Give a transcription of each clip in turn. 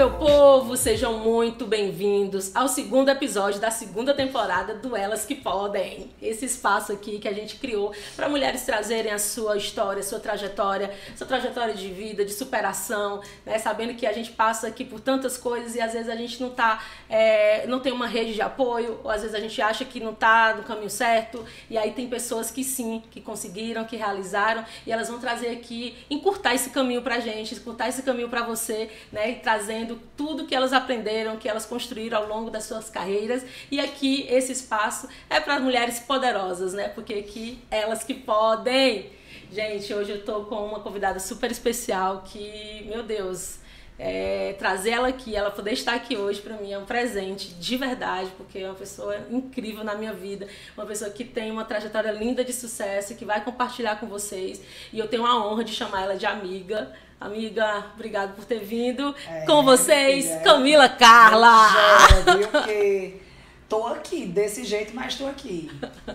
meu povo, sejam muito bem-vindos ao segundo episódio da segunda temporada do Elas Que Podem. Esse espaço aqui que a gente criou para mulheres trazerem a sua história, sua trajetória de vida, de superação, né? Sabendo que a gente passa aqui por tantas coisas e às vezes a gente não tem uma rede de apoio, ou às vezes a gente acha que não está no caminho certo, e aí tem pessoas que sim, que conseguiram, que realizaram, e elas vão trazer aqui, encurtar esse caminho pra gente, encurtar esse caminho pra você, né? E trazendo tudo que elas aprenderam, que elas construíram ao longo das suas carreiras. E aqui esse espaço é para mulheres poderosas, né? Porque aqui elas que podem. Gente, hoje eu tô com uma convidada super especial que, meu Deus, trazer ela aqui, ela poder estar aqui hoje para mim é um presente de verdade, porque é uma pessoa incrível na minha vida, uma pessoa que tem uma trajetória linda de sucesso, que vai compartilhar com vocês, e eu tenho a honra de chamar ela de amiga. Amiga, obrigada por ter vindo. Com vocês, Camila Carla. Porque tô aqui, desse jeito, mas tô aqui.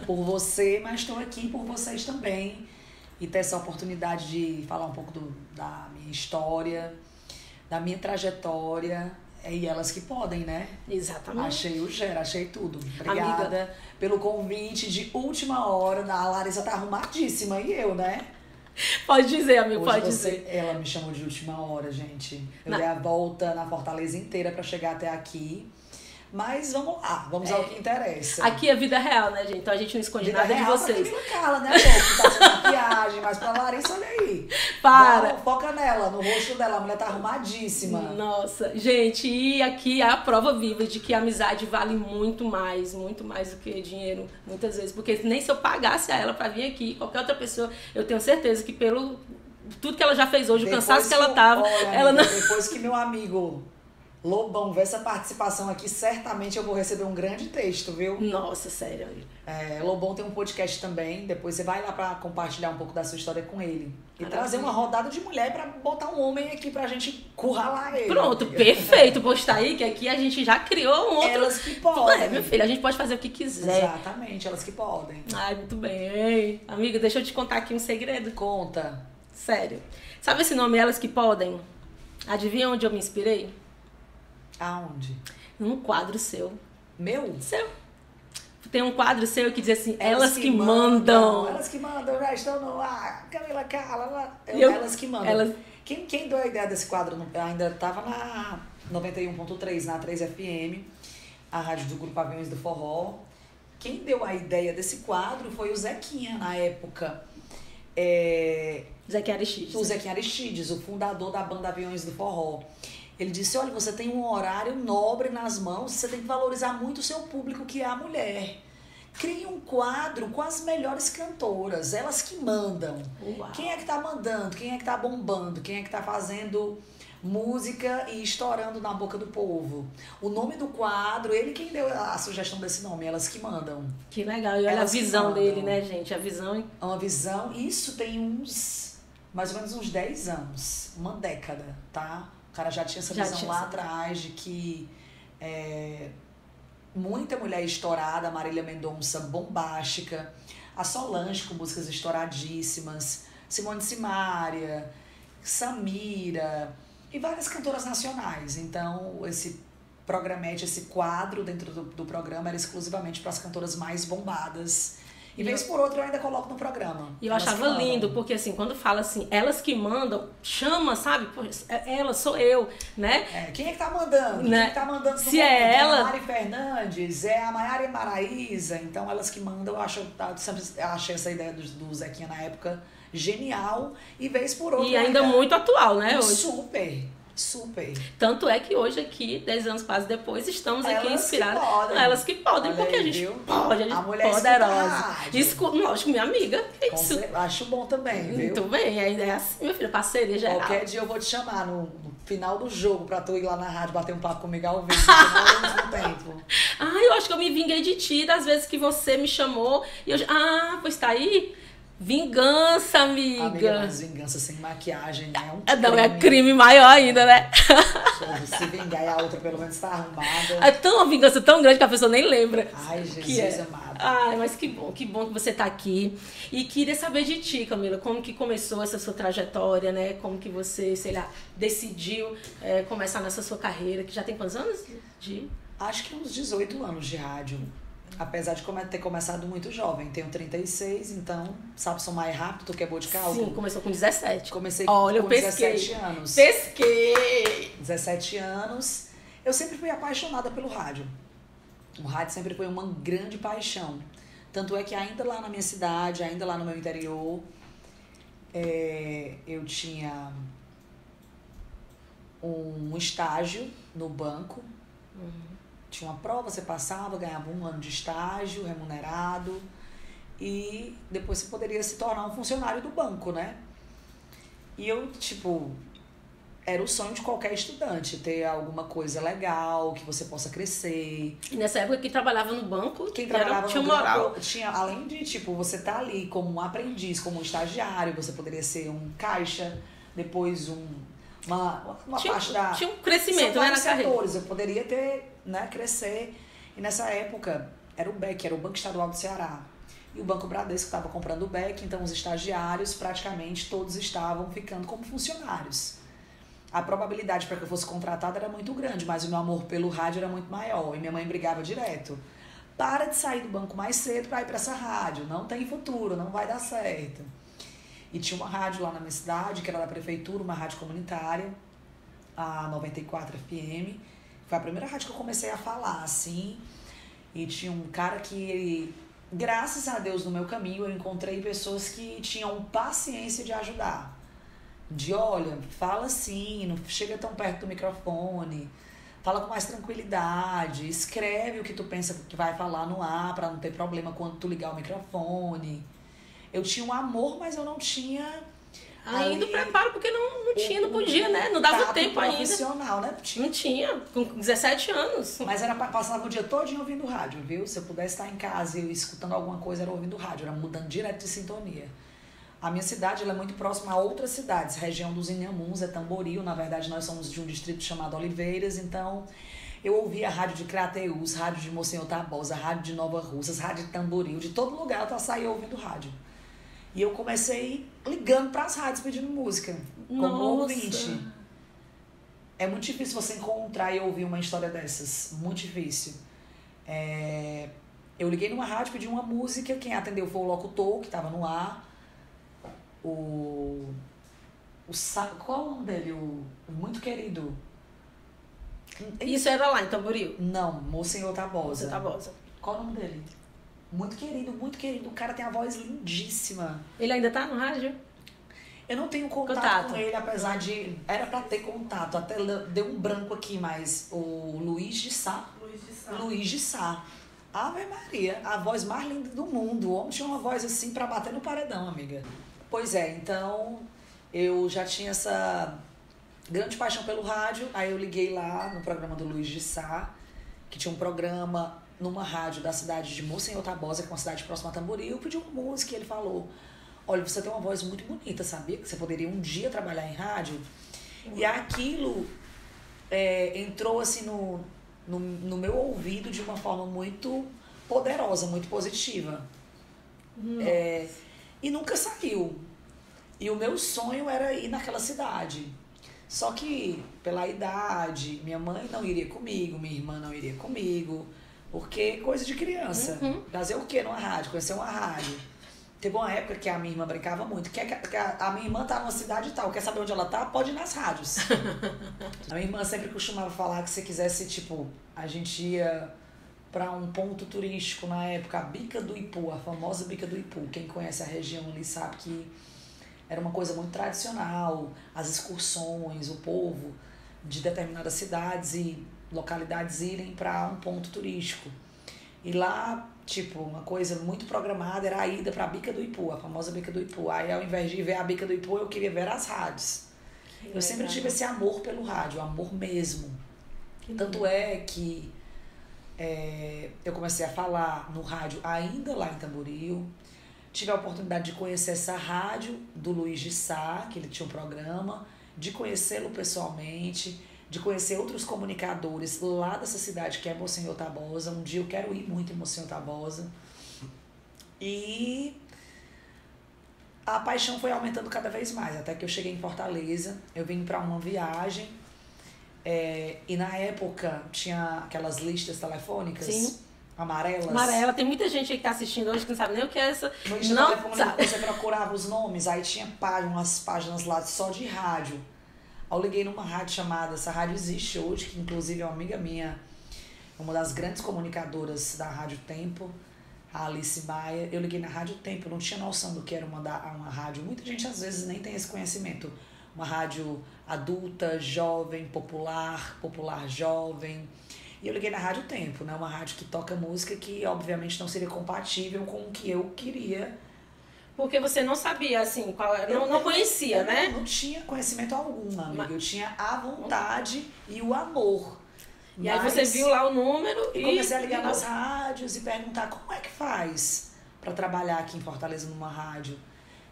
Por você, mas tô aqui por vocês também. E ter essa oportunidade de falar um pouco da minha história, da minha trajetória. E elas que podem, né? Exatamente. Achei o gera, achei tudo. Obrigada, amiga, pelo convite de última hora. A Larissa tá arrumadíssima, e eu, né? Pode dizer, amigo, hoje pode dizer. Ela me chamou de última hora, gente. Eu dei a volta na Fortaleza inteira pra chegar até aqui. Mas vamos lá, vamos ao que interessa. Aqui é vida real, né, gente? Então a gente não esconde nada de vocês. Vida real pra Camila Carla, né, pô? Que tá sem maquiagem, mas pra Larissa, olha aí. Para! Foca nela, no rosto dela, a mulher tá arrumadíssima. Nossa, gente, e aqui é a prova viva de que a amizade vale muito mais do que dinheiro, muitas vezes. Porque nem se eu pagasse a ela pra vir aqui, qualquer outra pessoa, eu tenho certeza que pelo tudo que ela já fez hoje, o cansaço que ela tava, ela não... Depois que meu amigo Lobão ver essa participação aqui, certamente eu vou receber um grande texto, viu? Nossa, sério. Lobão tem um podcast também, depois você vai lá pra compartilhar um pouco da sua história com ele. E trazer uma rodada de mulher pra botar um homem aqui pra gente curralar ele. Pronto, perfeito. Postar aí, que aqui a gente já criou um outro... Elas que podem. Meu filho, a gente pode fazer o que quiser. Exatamente, elas que podem. Ai, muito bem. Amiga, deixa eu te contar aqui um segredo. Conta. Sério. Sabe esse nome, Elas Que Podem? Adivinha onde eu me inspirei? Aonde? Num quadro seu. Meu? Seu. Tem um quadro seu que diz assim, elas que mandam. Elas que mandam, já estão no ar. Camila Carla, elas que mandam. Quem deu a ideia desse quadro? Ainda estava na 91.3, na 3FM, a rádio do Grupo Aviões do Forró. Quem deu a ideia desse quadro foi o Zequinha, na época. Zequinha Aristides. O Zequinha Aristides, o fundador da banda Aviões do Forró. Ele disse, olha, você tem um horário nobre nas mãos, você tem que valorizar muito o seu público, que é a mulher. Crie um quadro com as melhores cantoras, elas que mandam. Uau. Quem é que tá mandando? Quem é que tá bombando? Quem é que tá fazendo música e estourando na boca do povo? O nome do quadro, ele quem deu a sugestão desse nome, Elas Que Mandam. Que legal, e olha a visão dele, né, gente? A visão... É uma visão, isso tem mais ou menos uns 10 anos, uma década, tá? O cara já tinha essa visão lá atrás de que muita mulher estourada, Marília Mendonça bombástica, a Solange com músicas estouradíssimas, Simone Simaria, Samira e várias cantoras nacionais. Então esse programete, esse quadro dentro do programa era exclusivamente para as cantoras mais bombadas. E vez por outra eu ainda coloco no programa. E eu achava lindo, porque assim, quando fala assim, elas que mandam, chama, sabe? Pô, ela, sou eu, né? Quem é que tá mandando? Né? Quem é que tá mandando? Se é ela... É a Mari Fernandes, é a Maiara e Maraísa. Então, elas que mandam, eu sempre achei essa ideia do Zequinha na época genial. E vez por outra... E ainda muito atual, né? Hoje. Super. Tanto é que hoje aqui, 10 anos quase depois, estamos aqui inspiradas. Elas que podem, porque a gente pode, a gente a mulher poderosa. Lógico, minha amiga. É isso. Acho bom também, viu? Muito bem, é assim, minha filha, parceria geral. Qualquer dia eu vou te chamar no final do jogo pra tu ir lá na rádio bater um papo comigo ao vivo, ao mesmo tempo. Eu acho que eu me vinguei de ti, das vezes que você me chamou. E eu, pois tá aí. Vingança, amiga. Amiga, mas vingança sem maquiagem é um crime. Não, é crime maior ainda, né? Se vingar e a outra pelo menos tá arrumada. É uma vingança tão grande que a pessoa nem lembra. Ai, Jesus que é. amado. Ai, mas que bom que você tá aqui. E queria saber de ti, Camila, como que começou essa sua trajetória, né? Como que você, sei lá, decidiu começar nessa sua carreira, que já tem quantos anos? Acho que uns 18 anos de rádio. Apesar de ter começado muito jovem. Tenho 36, então, sabe, sou mais rápido, tu que é boa de cálculo? Sim, começou com 17. Comecei Olha, com eu pesquei. 17 anos. Pesquei! 17 anos. Eu sempre fui apaixonada pelo rádio. O rádio sempre foi uma grande paixão. Tanto é que ainda lá na minha cidade, ainda lá no meu interior, eu tinha um estágio no banco. Tinha uma prova, você passava, ganhava 1 ano de estágio, remunerado. E depois você poderia se tornar um funcionário do banco, né? E eu, era o sonho de qualquer estudante, ter alguma coisa legal, que você possa crescer. E nessa época, quem trabalhava no banco, quem trabalhava tinha no moral. banco, além de, você tá ali como um aprendiz, como um estagiário, você poderia ser um caixa, depois uma parte da... Tinha um crescimento, São né, na setores, carreira. eu poderia ter, né, crescer. E nessa época, era o BEC, era o Banco Estadual do Ceará. E o Banco Bradesco estava comprando o BEC, então os estagiários, praticamente todos estavam ficando como funcionários. A probabilidade para que eu fosse contratada era muito grande, mas o meu amor pelo rádio era muito maior. E minha mãe brigava direto. Para de sair do banco mais cedo para ir para essa rádio. Não tem futuro, não vai dar certo. E tinha uma rádio lá na minha cidade, que era da prefeitura, uma rádio comunitária, a 94 FM. Foi a primeira rádio que eu comecei a falar, assim. E tinha um cara que, graças a Deus, no meu caminho, eu encontrei pessoas que tinham paciência de ajudar. Olha, fala assim, não chega tão perto do microfone, fala com mais tranquilidade, escreve o que tu pensa que vai falar no ar pra não ter problema quando tu ligar o microfone. Eu tinha um amor, mas eu não tinha ainda o preparo, porque não tinha, não podia, né? Não dava tempo ainda. Profissional, né? Não tinha, com 17 anos. Mas passava o dia todinho ouvindo rádio, viu? Se eu pudesse estar em casa e escutando alguma coisa, era ouvindo rádio, era mudando direto de sintonia. A minha cidade ela é muito próxima a outras cidades, região dos Inhamuns, é Tamboril, na verdade nós somos de um distrito chamado Oliveiras, então eu ouvia a rádio de Crateús, rádio de Monsenhor Tabosa, rádio de Nova Russas, rádio de Tamboril, de todo lugar eu saía ouvindo rádio. E eu comecei ligando para as rádios pedindo música, como ouvinte. É muito difícil você encontrar e ouvir uma história dessas, muito difícil. Eu liguei numa rádio, pedi uma música, quem atendeu foi o locutor, que estava no ar. Qual é o nome dele? O muito querido. Isso era lá em Tamboril? Não, Monsenhor Tabosa. Tabosa. Qual é o nome dele? Muito querido, muito querido. O cara tem a voz lindíssima. Ele ainda tá no rádio? Eu não tenho contato com ele, apesar de... Era pra ter contato, até deu um branco aqui, mas o Luiz de Sá. Luiz de Sá. Ave Maria, a voz mais linda do mundo. O homem tinha uma voz assim pra bater no paredão, amiga. Pois é, então eu já tinha essa grande paixão pelo rádio. Aí eu liguei lá no programa do Luiz de Sá, que tinha um programa numa rádio da cidade de Monsenhor Tabosa, que é uma cidade próxima a Tamboril. Eu pedi uma música e ele falou: olha, você tem uma voz muito bonita, sabia que você poderia um dia trabalhar em rádio? E aquilo entrou assim no meu ouvido de uma forma muito poderosa, muito positiva. E nunca saiu. E o meu sonho era ir naquela cidade. Só que, pela idade, minha mãe não iria comigo, minha irmã não iria comigo, porque coisa de criança. Fazer o quê numa rádio? Conhecer uma rádio. Teve uma época que a minha irmã brincava muito. A minha irmã tá numa cidade tal, quer saber onde ela tá? Pode ir nas rádios. A minha irmã sempre costumava falar que se quisesse, a gente ia para um ponto turístico na época, a Bica do Ipu, a famosa Bica do Ipu. Quem conhece a região ali sabe que era uma coisa muito tradicional, as excursões, o povo de determinadas cidades e localidades irem para um ponto turístico. E lá, uma coisa muito programada era a ida para a Bica do Ipu, a famosa Bica do Ipu. Aí, ao invés de ver a Bica do Ipu, eu queria ver as rádios. Eu sempre tive esse amor pelo rádio, amor mesmo. Tanto é que eu comecei a falar no rádio ainda lá em Tamboril. Tive a oportunidade de conhecer essa rádio do Luiz de Sá, que ele tinha um programa, de conhecê-lo pessoalmente, de conhecer outros comunicadores lá dessa cidade que é Monsenhor Tabosa. Um dia eu quero ir muito em Monsenhor Tabosa. E a paixão foi aumentando cada vez mais, até que eu cheguei em Fortaleza. Eu vim para uma viagem, e na época tinha aquelas listas telefônicas. Sim. Amarelas. Amarela. Tem muita gente aí que tá assistindo hoje que não sabe nem o que é essa. No lista Não telefônico, sabe. você procurava os nomes, aí tinha umas páginas lá só de rádio. Aí eu liguei numa rádio chamada, essa rádio existe hoje, que inclusive é uma amiga minha, uma das grandes comunicadoras da Rádio Tempo, a Alice Maia. Eu liguei na Rádio Tempo, eu não tinha noção do que era uma rádio. Muita gente às vezes nem tem esse conhecimento. Uma rádio adulta, jovem, popular jovem. E eu liguei na Rádio Tempo, né? Uma rádio que toca música que obviamente não seria compatível com o que eu queria. Porque você não sabia, assim, qual era, não conhecia, né? Não tinha conhecimento algum, amiga. Eu tinha a vontade e o amor. E aí você viu lá o número e comecei a ligar nas rádios e perguntar como é que faz para trabalhar aqui em Fortaleza numa rádio.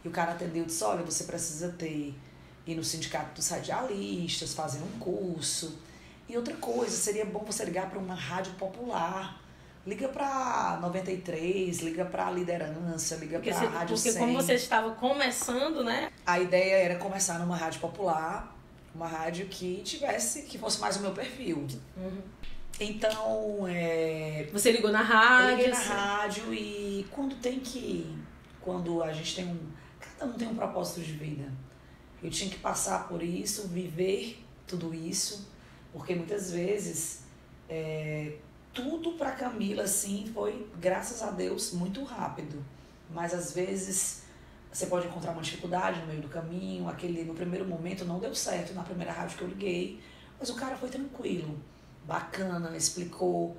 E o cara atendeu e disse, olha, você precisa ir no sindicato dos radialistas, fazer um curso. E outra coisa, seria bom você ligar para uma rádio popular. Liga para 93, liga para Liderança, liga para Rádio 100. Porque como você estava começando, né? A ideia era começar numa rádio popular, uma rádio que fosse mais o meu perfil. Uhum. Então, você ligou na rádio? Eu liguei na rádio e quando a gente cada um tem um propósito de vida. Eu tinha que passar por isso, viver tudo isso, porque muitas vezes tudo para Camila assim foi, graças a Deus, muito rápido. Mas às vezes você pode encontrar uma dificuldade no meio do caminho, no primeiro momento não deu certo, na primeira rádio que eu liguei, mas o cara foi tranquilo, bacana, explicou.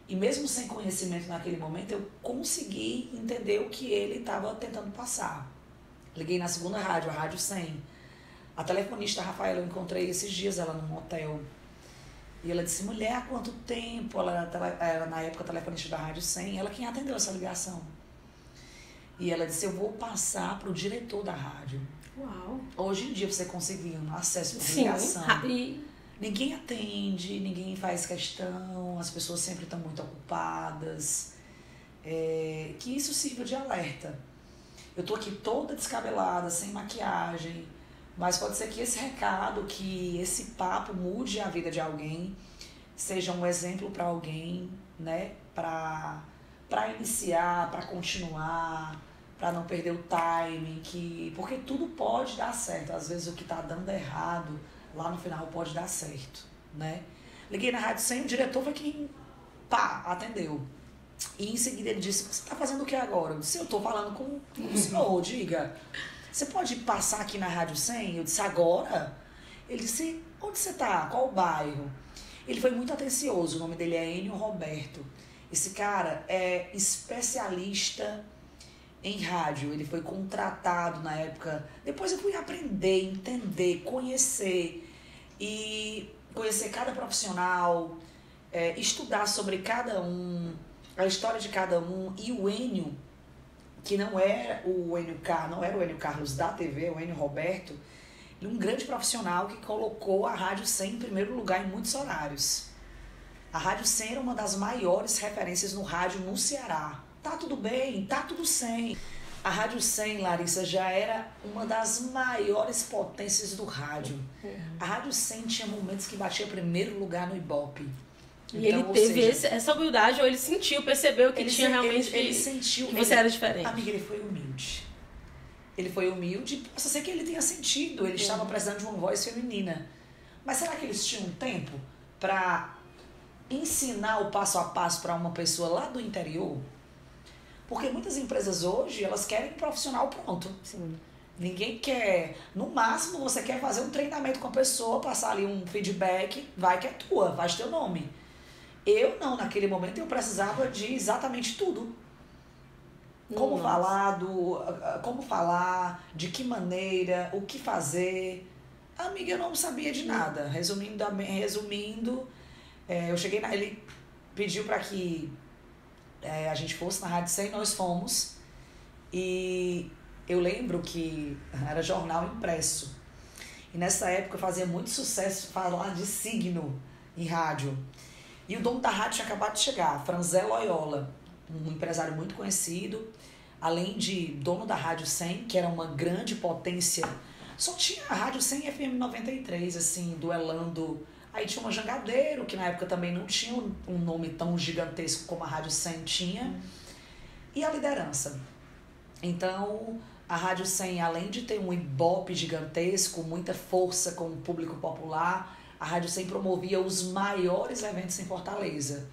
E mesmo sem conhecimento naquele momento, eu consegui entender o que ele estava tentando passar. Liguei na segunda rádio, a Rádio 100. A telefonista Rafaela eu encontrei esses dias, ela num hotel. E ela disse, mulher, há quanto tempo? Ela era na época telefonista da Rádio 100, ela quem atendeu essa ligação. E ela disse, eu vou passar para o diretor da rádio. Uau! Hoje em dia você conseguir um acesso por ligação. E ninguém atende, ninguém faz questão, as pessoas sempre estão muito ocupadas. Que isso sirva de alerta. Eu tô aqui toda descabelada, sem maquiagem, mas pode ser que esse recado, que esse papo mude a vida de alguém, seja um exemplo para alguém, né? Para iniciar, para continuar, para não perder o timing, porque tudo pode dar certo. Às vezes o que tá dando errado, lá no final pode dar certo, né? Liguei na Rádio 100, o diretor foi quem, atendeu. E em seguida ele disse, você tá fazendo o que agora? Eu disse, eu tô falando com o senhor, diga. Você pode passar aqui na Rádio 100? Eu disse, agora? Ele disse, onde você tá? Qual o bairro? Ele foi muito atencioso, o nome dele é Enio Roberto. Esse cara é especialista em rádio, ele foi contratado na época. Depois eu fui aprender, entender, conhecer cada profissional, estudar sobre cada um, a história de cada um. E o Enio, que não era o Enio Carlos da TV, o Enio Roberto, um grande profissional que colocou a Rádio 100 em primeiro lugar em muitos horários. A Rádio 100 era uma das maiores referências no rádio no Ceará. Tá tudo bem, tá tudo 100. A Rádio 100, Larissa, já era uma das maiores potências do rádio. A Rádio 100 tinha momentos que batia primeiro lugar no Ibope. E então, ele teve essa humildade, ou ele percebeu que tinha realmente... Ele sentiu que você era diferente. Amiga, ele foi humilde. Ele foi humilde, possa ser que ele tenha sentido. Ele estava precisando de uma voz feminina. Mas será que eles tinham tempo para ensinar o passo a passo para uma pessoa lá do interior? Porque muitas empresas hoje, elas querem um profissional pronto. Sim. Ninguém quer... No máximo, você quer fazer um treinamento com a pessoa, passar ali um feedback, vai que é tua, faz teu nome. Eu não, naquele momento eu precisava de exatamente tudo. Como falar, de que maneira, o que fazer. Amiga, eu não sabia de nada. Resumindo, eu cheguei ele pediu para que a gente fosse na Rádio 100, nós fomos. E eu lembro que era jornal impresso. E nessa época fazia muito sucesso falar de signo em rádio. E o dono da rádio tinha acabado de chegar, Franzé Loyola, um empresário muito conhecido, além de dono da Rádio 100, que era uma grande potência. Só tinha a Rádio 100 e FM 93, assim, duelando. Aí tinha uma Jangadeiro, que na época também não tinha um nome tão gigantesco como a Rádio 100 tinha. E a Liderança. Então, a Rádio 100, além de ter um ibope gigantesco, muita força com o público popular, a Rádio 100 promovia os maiores eventos em Fortaleza.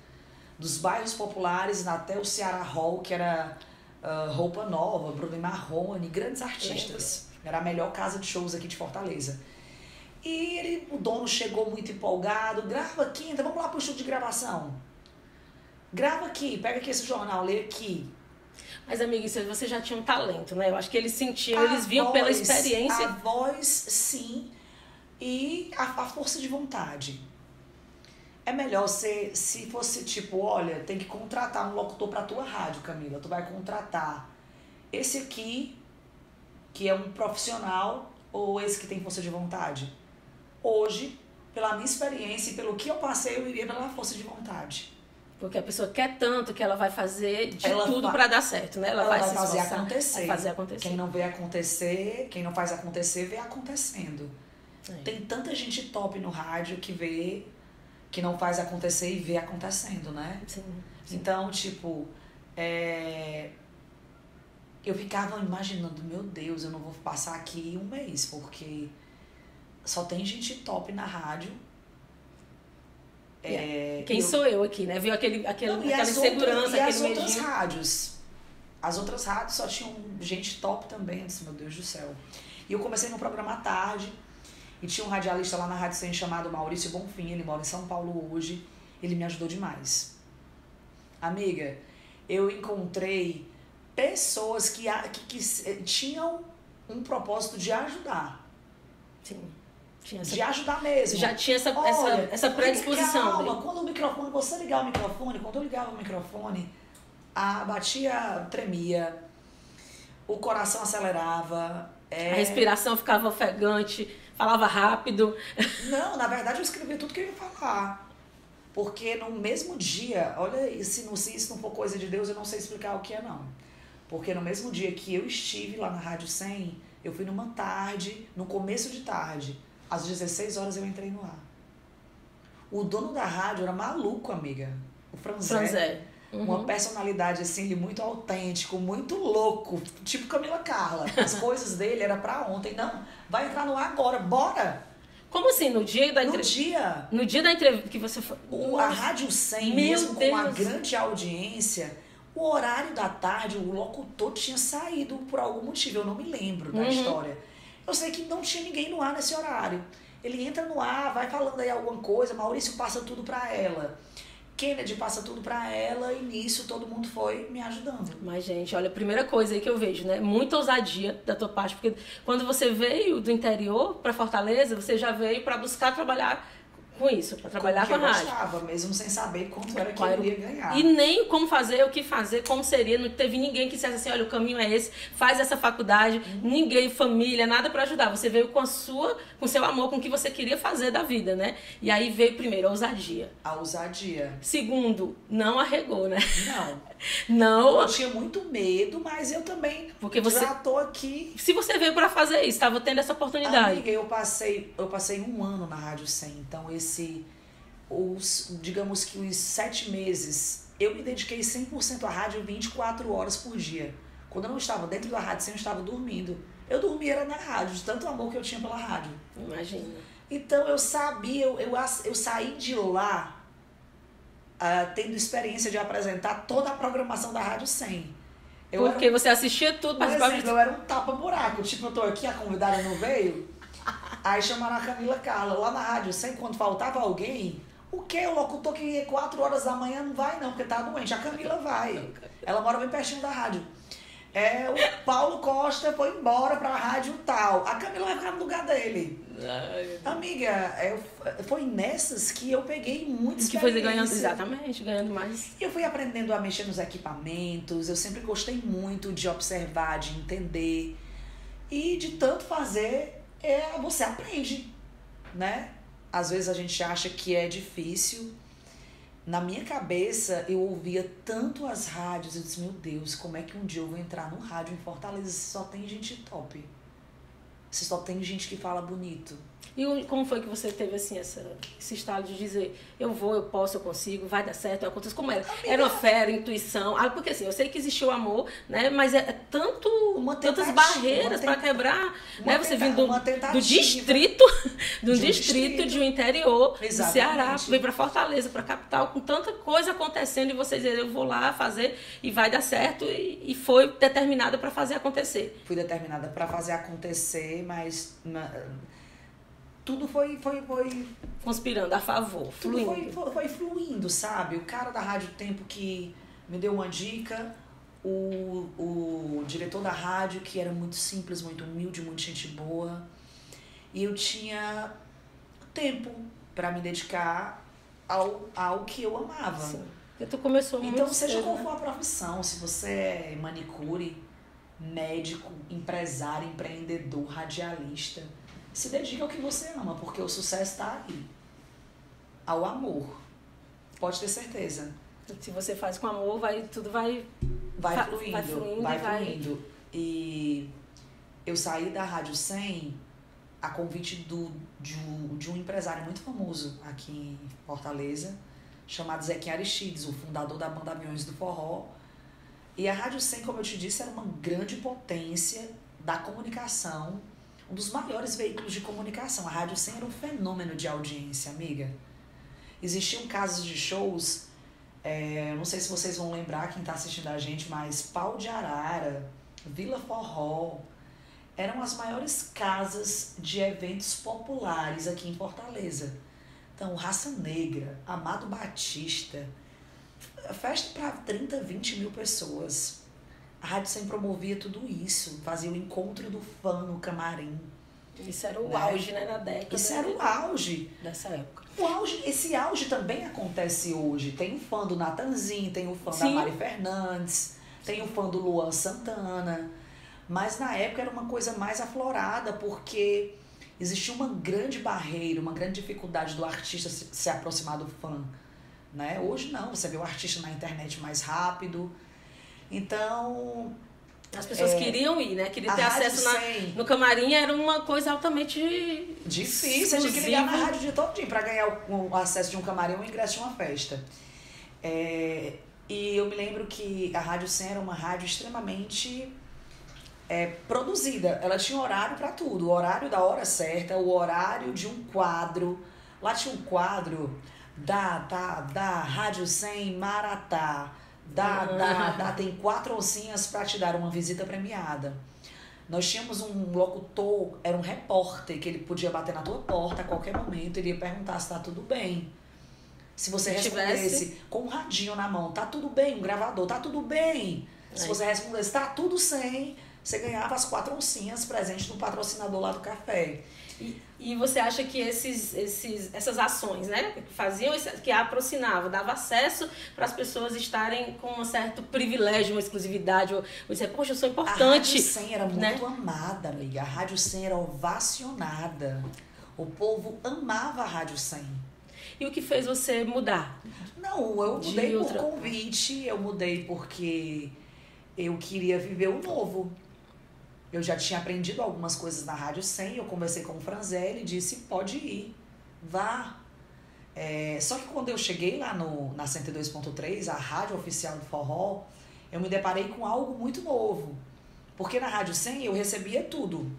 Dos bairros populares até o Ceará Hall, que era Roupa Nova, Bruno e Marrone, grandes artistas. Era a melhor casa de shows aqui de Fortaleza. E o dono chegou muito empolgado, grava aqui, então vamos lá pro estúdio de gravação. Grava aqui, pega aqui esse jornal, lê aqui. Mas, amiga, você já tinha um talento, né? Eu acho que eles sentiam, eles viam pela experiência. A voz, sim, e a força de vontade. É melhor se fosse tipo, olha, tem que contratar um locutor pra tua rádio, Camila. Tu vai contratar esse aqui, que é um profissional, ou esse que tem força de vontade. Hoje, pela minha experiência e pelo que eu passei, eu iria pela força de vontade. Porque a pessoa quer tanto que ela vai fazer de tudo para dar certo, né? Ela vai se fazer esforçar, acontecer. Vai fazer acontecer. Quem não vê acontecer, quem não faz acontecer, vê acontecendo. Tem tanta gente top no rádio que não faz acontecer e vê acontecendo, né? Sim. Então, tipo, eu ficava imaginando, meu Deus, eu não vou passar aqui um mês, porque só tem gente top na rádio. Quem sou eu aqui, né? Viu aquela insegurança, aquele medinho. As outras rádios só tinham gente top também, assim, meu Deus do céu. E eu comecei no programa à tarde, e tinha um radialista lá na Rádio 100 chamado Maurício Bonfim, ele mora em São Paulo hoje, ele me ajudou demais. Amiga, eu encontrei pessoas que tinham um propósito de ajudar. Sim. De ajudar mesmo. Já tinha essa predisposição. Calma, quando você ligar o microfone, quando eu ligava o microfone, a batia tremia, o coração acelerava. A respiração ficava ofegante, falava rápido. Não, na verdade eu escrevia tudo que eu ia falar. Porque no mesmo dia, olha, se isso não for coisa de Deus, eu não sei explicar o que é não. Porque no mesmo dia que eu estive lá na Rádio 100, eu fui numa tarde, no começo de tarde, às 16 horas eu entrei no ar. O dono da rádio era maluco, amiga. O Franzé. Uhum. Uma personalidade assim, ele muito autêntico, muito louco. Tipo Camila Carla. As coisas dele era pra ontem. Não, vai entrar no ar agora, bora! Como assim? No dia da entrevista? No dia da entrevista que você foi... A Rádio 100, mesmo com uma grande audiência, o horário da tarde, o locutor tinha saído por algum motivo. Eu não me lembro da história. Eu sei que não tinha ninguém no ar nesse horário. Ele entra no ar, vai falando aí alguma coisa, Maurício passa tudo pra ela. Kennedy passa tudo pra ela e nisso todo mundo foi me ajudando. Mas, gente, olha, a primeira coisa aí que eu vejo, né? Muita ousadia da tua parte, porque quando você veio do interior pra Fortaleza, você já veio pra buscar trabalhar com isso, pra trabalhar com a rádio. Eu gostava, mesmo sem saber quanto era que eu iria ganhar. E nem como fazer, o que fazer, como seria. Não teve ninguém que dissesse assim, olha, o caminho é esse, faz essa faculdade, ninguém, família, nada pra ajudar. Você veio com seu amor, com o que você queria fazer da vida, né? E aí veio primeiro a ousadia. A ousadia. Segundo, não arregou, né? Não. Eu tinha muito medo, mas eu também já tô aqui. Se você veio pra fazer isso, estava tendo essa oportunidade. Amiga, eu passei um ano na Rádio 100, então digamos que os 7 meses, eu me dediquei 100% à rádio 24 horas por dia. Quando eu não estava dentro da Rádio 100, eu estava dormindo. Eu dormia era na rádio, de tanto amor que eu tinha pela rádio. Imagina. Então eu sabia, eu saí de lá tendo experiência de apresentar toda a programação da Rádio 100. Porque você assistia tudo, mas... Por exemplo, eu era um tapa-buraco. Tipo, eu tô aqui, a convidada não veio. Aí chamaram a Camila Carla. Lá na Rádio 100, quando faltava alguém... O quê? O locutor que ia 4 horas da manhã não vai não, porque tá doente. A Camila vai. Ela mora bem pertinho da rádio. O Paulo Costa foi embora pra rádio tal. A Camila vai ficar no lugar dele. Amiga, foi nessas que eu peguei muita experiência. Que foi ganhando, exatamente, ganhando mais. Eu fui aprendendo a mexer nos equipamentos, eu sempre gostei muito de observar, de entender. E de tanto fazer, você aprende, né? Às vezes a gente acha que é difícil. Na minha cabeça, eu ouvia tanto as rádios, eu disse, meu Deus, como é que um dia eu vou entrar num rádio em Fortaleza se só tem gente top? Se só tem gente que fala bonito. E como foi que você teve assim, esse estado de dizer, eu vou, eu posso, eu consigo, vai dar certo, vai acontecer? Como era? Amiga, era uma fé, era intuição? Porque assim, eu sei que existiu amor, né? Mas tantas barreiras para quebrar, né? Você vindo do distrito, de um interior do Ceará, veio para Fortaleza, para a capital, com tanta coisa acontecendo e você dizer, eu vou lá fazer e vai dar certo, e foi determinada para fazer acontecer. Fui determinada para fazer acontecer, mas tudo foi conspirando a favor, fluindo. Tudo foi fluindo, sabe? O cara da Rádio Tempo que me deu uma dica, o diretor da rádio, que era muito simples, muito humilde, muito gente boa. E eu tinha tempo para me dedicar ao que eu amava. Sim. Tu começou muito então, seja cedo, qual for a profissão, se você é manicure, médico, empresário, empreendedor, radialista, se dedica ao que você ama, porque o sucesso está aí. Ao amor. Pode ter certeza. Se você faz com amor, tudo vai fluindo. E eu saí da Rádio 100 a convite de um empresário muito famoso aqui em Fortaleza, chamado Zequinha Aristides, o fundador da banda Aviões do Forró. E a Rádio 100, como eu te disse, era uma grande potência da comunicação, um dos maiores veículos de comunicação. A Rádio 100 era um fenômeno de audiência, amiga. Existiam casos de shows, não sei se vocês vão lembrar, quem está assistindo a gente, mas Pau de Arara, Vila Forró, eram as maiores casas de eventos populares aqui em Fortaleza. Então, Raça Negra, Amado Batista, festa para 30, 20 mil pessoas. A Rádio 100 promovia tudo isso, fazia o encontro do fã no camarim. Isso era o auge, né, na década. Isso era o auge. Dessa época. Esse auge também acontece hoje. Tem o fã do Natanzinho, tem o fã da Mari Fernandes, tem o fã do Luan Santana. Mas na época era uma coisa mais aflorada, porque existia uma grande barreira, uma grande dificuldade do artista se aproximar do fã. Né? Hoje não, você vê o artista na internet mais rápido. Então, as pessoas queriam ir, né? Queriam ter acesso no camarim, era uma coisa altamente difícil. Tinha que ligar na rádio de todo dia para ganhar o acesso de um camarim ou o ingresso de uma festa. E eu me lembro que a Rádio 100 era uma rádio extremamente produzida. Ela tinha horário para tudo. O horário da hora certa, o horário de um quadro. Lá tinha um quadro da Rádio 100 Maratá. Tem 4 oncinhas para te dar uma visita premiada. Nós tínhamos um locutor, era um repórter, que ele podia bater na tua porta a qualquer momento, ele ia perguntar se tá tudo bem. Se você respondesse com um radinho na mão, tá tudo bem, um gravador, tá tudo bem. Se você respondesse, tá tudo sem, você ganhava as 4 oncinhas presentes do patrocinador lá do café. E você acha que essas ações, né, que faziam, que aproximavam, dava acesso para as pessoas estarem com um certo privilégio, uma exclusividade, ou dizer, poxa, eu sou importante. A Rádio 100 era muito amada, amiga. A Rádio 100 era ovacionada. O povo amava a Rádio 100. E o que fez você mudar? Não, eu mudei por convite, eu mudei porque eu queria viver o novo. Eu já tinha aprendido algumas coisas na Rádio 100, eu conversei com o Franzelli e disse, pode ir, vá. Só que quando eu cheguei lá na 102.3, a rádio oficial do forró, eu me deparei com algo muito novo. Porque na Rádio 100 eu recebia tudo.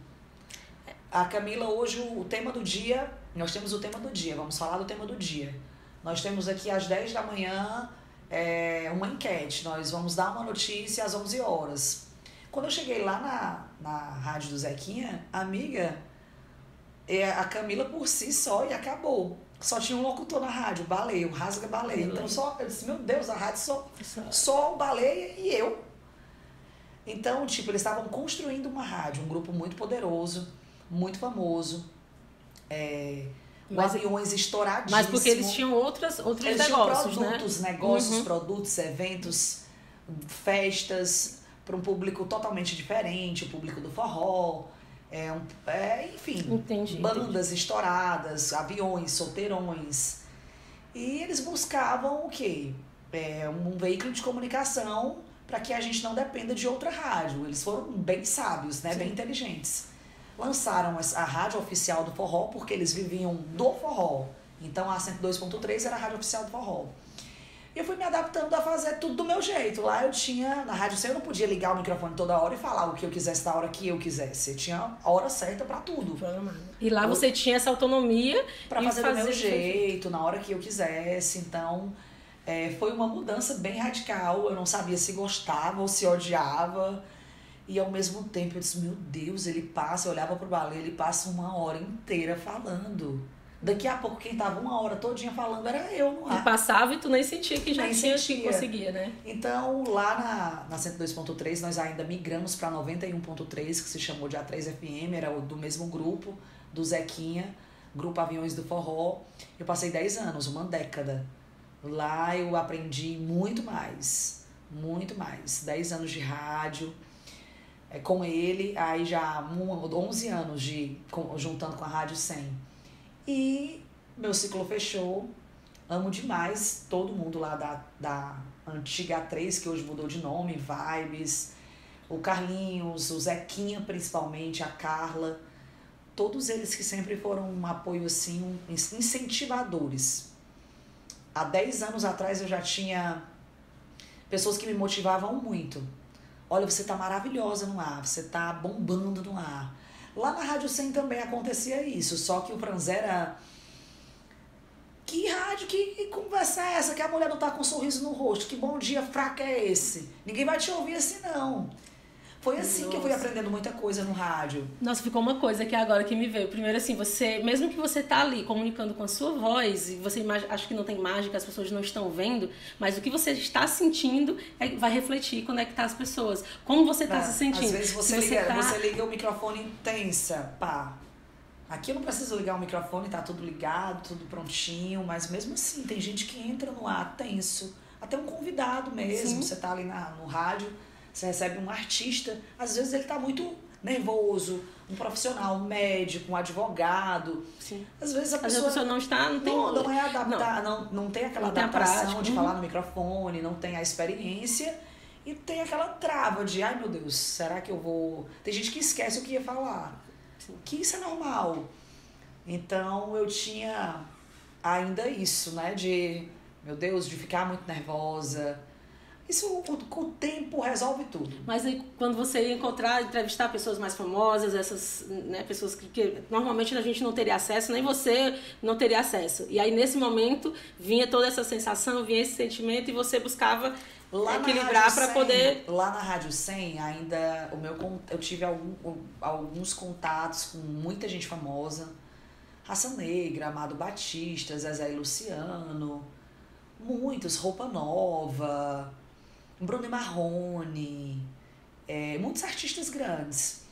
A Camila, hoje, o tema do dia, nós temos o tema do dia, vamos falar do tema do dia. Nós temos aqui às 10 da manhã uma enquete, nós vamos dar uma notícia às 11 horas. Quando eu cheguei lá na rádio do Zequinha, amiga, a Camila por si só e acabou. Só tinha um locutor na rádio, baleia, rasga baleia. Então eu disse, meu Deus, a rádio só o baleia e eu. Então, tipo, eles estavam construindo uma rádio, um grupo muito poderoso, muito famoso, aviões estouradíssimos. Mas porque eles tinham outros eles negócios, tinham produtos, né? negócios, produtos, eventos, festas, para um público totalmente diferente, o público do forró, enfim, bandas estouradas, aviões, solteirões. E eles buscavam o quê? Um veículo de comunicação para que a gente não dependa de outra rádio. Eles foram bem sábios, né? Bem inteligentes. Lançaram a rádio oficial do forró porque eles viviam do forró. Então a 102.3 era a rádio oficial do forró. E eu fui me adaptando a fazer tudo do meu jeito. Lá eu tinha, na rádio eu não podia ligar o microfone toda hora e falar o que eu quisesse da hora que eu quisesse. Eu tinha a hora certa para tudo. E lá você tinha essa autonomia para fazer do meu jeito, na hora que eu quisesse. Então foi uma mudança bem radical. Eu não sabia se gostava ou se odiava. E ao mesmo tempo eu disse, meu Deus, eu olhava pro balé, ele passa 1 hora inteira falando. Daqui a pouco quem tava 1 hora todinha falando era eu no ar. E passava e tu nem sentia que já que conseguia, né? Então lá na 102.3 nós ainda migramos para 91.3, que se chamou de A3FM, era do mesmo grupo, do Zequinha, Grupo Aviões do Forró. Eu passei 10 anos, 1 década. Lá eu aprendi muito mais, 10 anos de rádio. Com ele, aí já 11 anos juntando com a Rádio 100. E meu ciclo fechou. Amo demais todo mundo lá da antiga A3, que hoje mudou de nome, Vibes, o Carlinhos, o Zequinha principalmente, a Carla. Todos eles que sempre foram um apoio assim, incentivadores. Há 10 anos atrás eu já tinha pessoas que me motivavam muito. Olha, você tá maravilhosa no ar, você tá bombando no ar. Lá na Rádio 100 também acontecia isso, só que o Franzera... Que rádio, que conversa é essa? Que a mulher não tá com um sorriso no rosto, que bom dia fraco é esse? Ninguém vai te ouvir assim, não. Foi assim que eu fui aprendendo muita coisa no rádio. Nossa, ficou uma coisa que agora que me veio. Primeiro assim, mesmo que você tá ali comunicando com a sua voz, e você acha que não tem mágica, as pessoas não estão vendo, mas o que você está sentindo vai refletir, conectar as pessoas. Como você tá se sentindo. Às vezes você liga o microfone intensa, pá. Aqui eu não preciso ligar o microfone, tá tudo ligado, tudo prontinho, mas mesmo assim, tem gente que entra no ar tenso. Até um convidado mesmo, você tá ali no rádio, você recebe um artista, às vezes ele tá muito nervoso, um profissional, um médico, um advogado. Sim. Às vezes a pessoa não é adaptar, não tem aquela adaptação de falar no microfone, não tem a experiência e tem aquela trava de, ai meu Deus, será que eu vou... Tem gente que esquece o que ia falar. Sim. Que isso é normal. Então eu tinha ainda isso, né, de, meu Deus, de ficar muito nervosa. Isso com o tempo resolve tudo. Mas aí quando você ia entrevistar pessoas mais famosas, essas, né, pessoas que normalmente a gente não teria acesso, nem você não teria acesso. E aí nesse momento vinha toda essa sensação, vinha esse sentimento e você buscava equilibrar para poder... Lá na Rádio 100 ainda eu tive alguns contatos com muita gente famosa. Raça Negra, Amado Batista, Zezé e Luciano, muitos, Roupa Nova... Bruno e Marrone, muitos artistas grandes.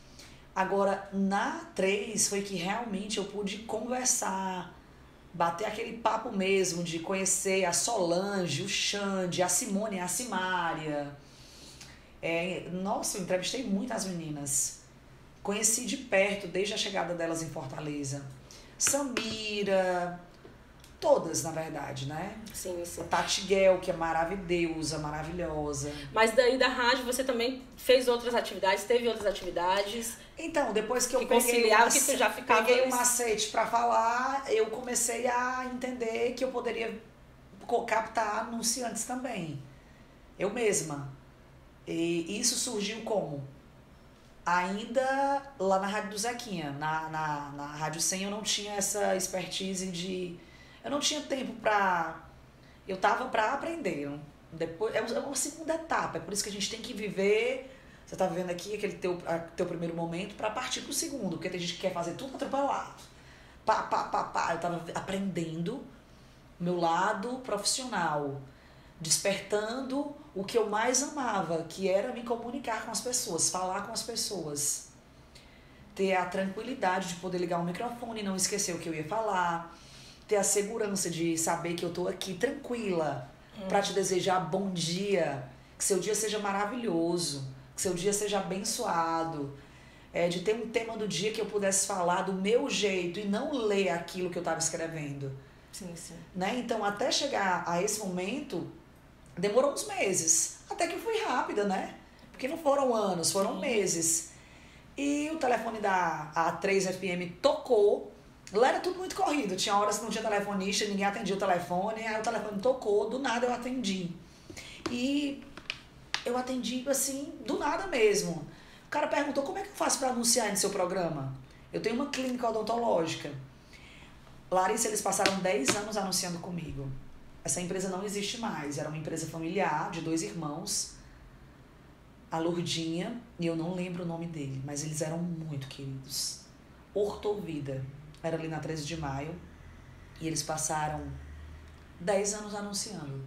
Agora, na 3 foi que realmente eu pude conversar, bater aquele papo mesmo de conhecer a Solange, o Xande, a Simone, a Simária. Nossa, eu entrevistei muitas meninas. Conheci de perto, desde a chegada delas em Fortaleza. Samira... Todas, na verdade, né? Sim, sim. Tati Guel, que é maravilhosa. Mas daí da rádio você também fez outras atividades, teve outras atividades? Então, depois que eu peguei o macete para falar, eu comecei a entender que eu poderia captar anunciantes também. Eu mesma. E isso surgiu como? Ainda lá na Rádio do Zequinha. Na Rádio 100 eu não tinha essa expertise de... Eu não tinha tempo eu tava para aprender. Depois, é uma segunda etapa, é por isso que a gente tem que viver. Você tá vivendo aqui aquele teu primeiro momento para partir pro segundo, porque tem gente que quer fazer tudo atropelado. Pá. Eu tava aprendendo meu lado profissional. despertando o que eu mais amava, que era me comunicar com as pessoas, falar com as pessoas. Ter a tranquilidade de poder ligar o microfone e não esquecer o que eu ia falar. Ter a segurança de saber que eu tô aqui tranquila para te desejar bom dia, que seu dia seja maravilhoso, que seu dia seja abençoado. De ter um tema do dia que eu pudesse falar do meu jeito e não ler aquilo que eu estava escrevendo. Sim, sim. Né? Então, até chegar a esse momento, demorou uns meses. Até que eu fui rápida, né? Porque não foram anos, foram meses. E o telefone da A3FM tocou. Lá era tudo muito corrido. Tinha horas que não tinha telefonista, ninguém atendia o telefone. Aí o telefone tocou, do nada eu atendi. E eu atendi, assim, do nada mesmo. O cara perguntou, como é que eu faço para anunciar no seu programa? Eu tenho uma clínica odontológica. Larissa, eles passaram 10 anos anunciando comigo. Essa empresa não existe mais. Era uma empresa familiar de 2 irmãos. A Lourdinha, e eu não lembro o nome dele, mas eles eram muito queridos. Ortovida. Era ali na 13 de maio. E eles passaram 10 anos anunciando.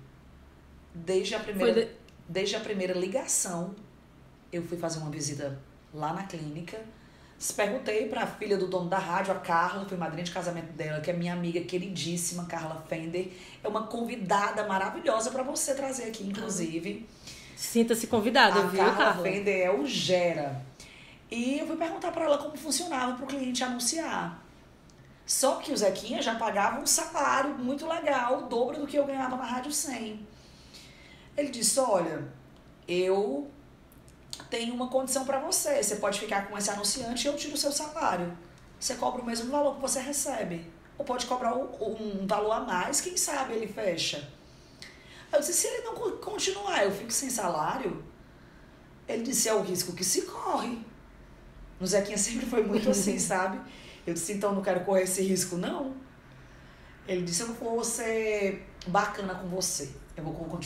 Desde a primeira ligação, eu fui fazer uma visita lá na clínica. Perguntei para a filha do dono da rádio, a Carla, fui madrinha de casamento dela, que é minha amiga queridíssima, Carla Fender. É uma convidada maravilhosa para você trazer aqui, inclusive. Sinta-se convidada, viu, Carla? A Carla Fender é o Gera. E eu fui perguntar para ela como funcionava para o cliente anunciar. Só que o Zequinha já pagava um salário muito legal, o dobro do que eu ganhava na Rádio 100. Ele disse, olha, eu tenho uma condição para você. Você pode ficar com esse anunciante e eu tiro o seu salário. Você cobra o mesmo valor que você recebe. Ou pode cobrar um valor a mais, quem sabe ele fecha. Eu disse, se ele não continuar, eu fico sem salário? Ele disse, é o risco que se corre. O Zequinha sempre foi muito assim, sabe? Eu disse, então não quero correr esse risco, não. Ele disse, eu não vou ser bacana com você.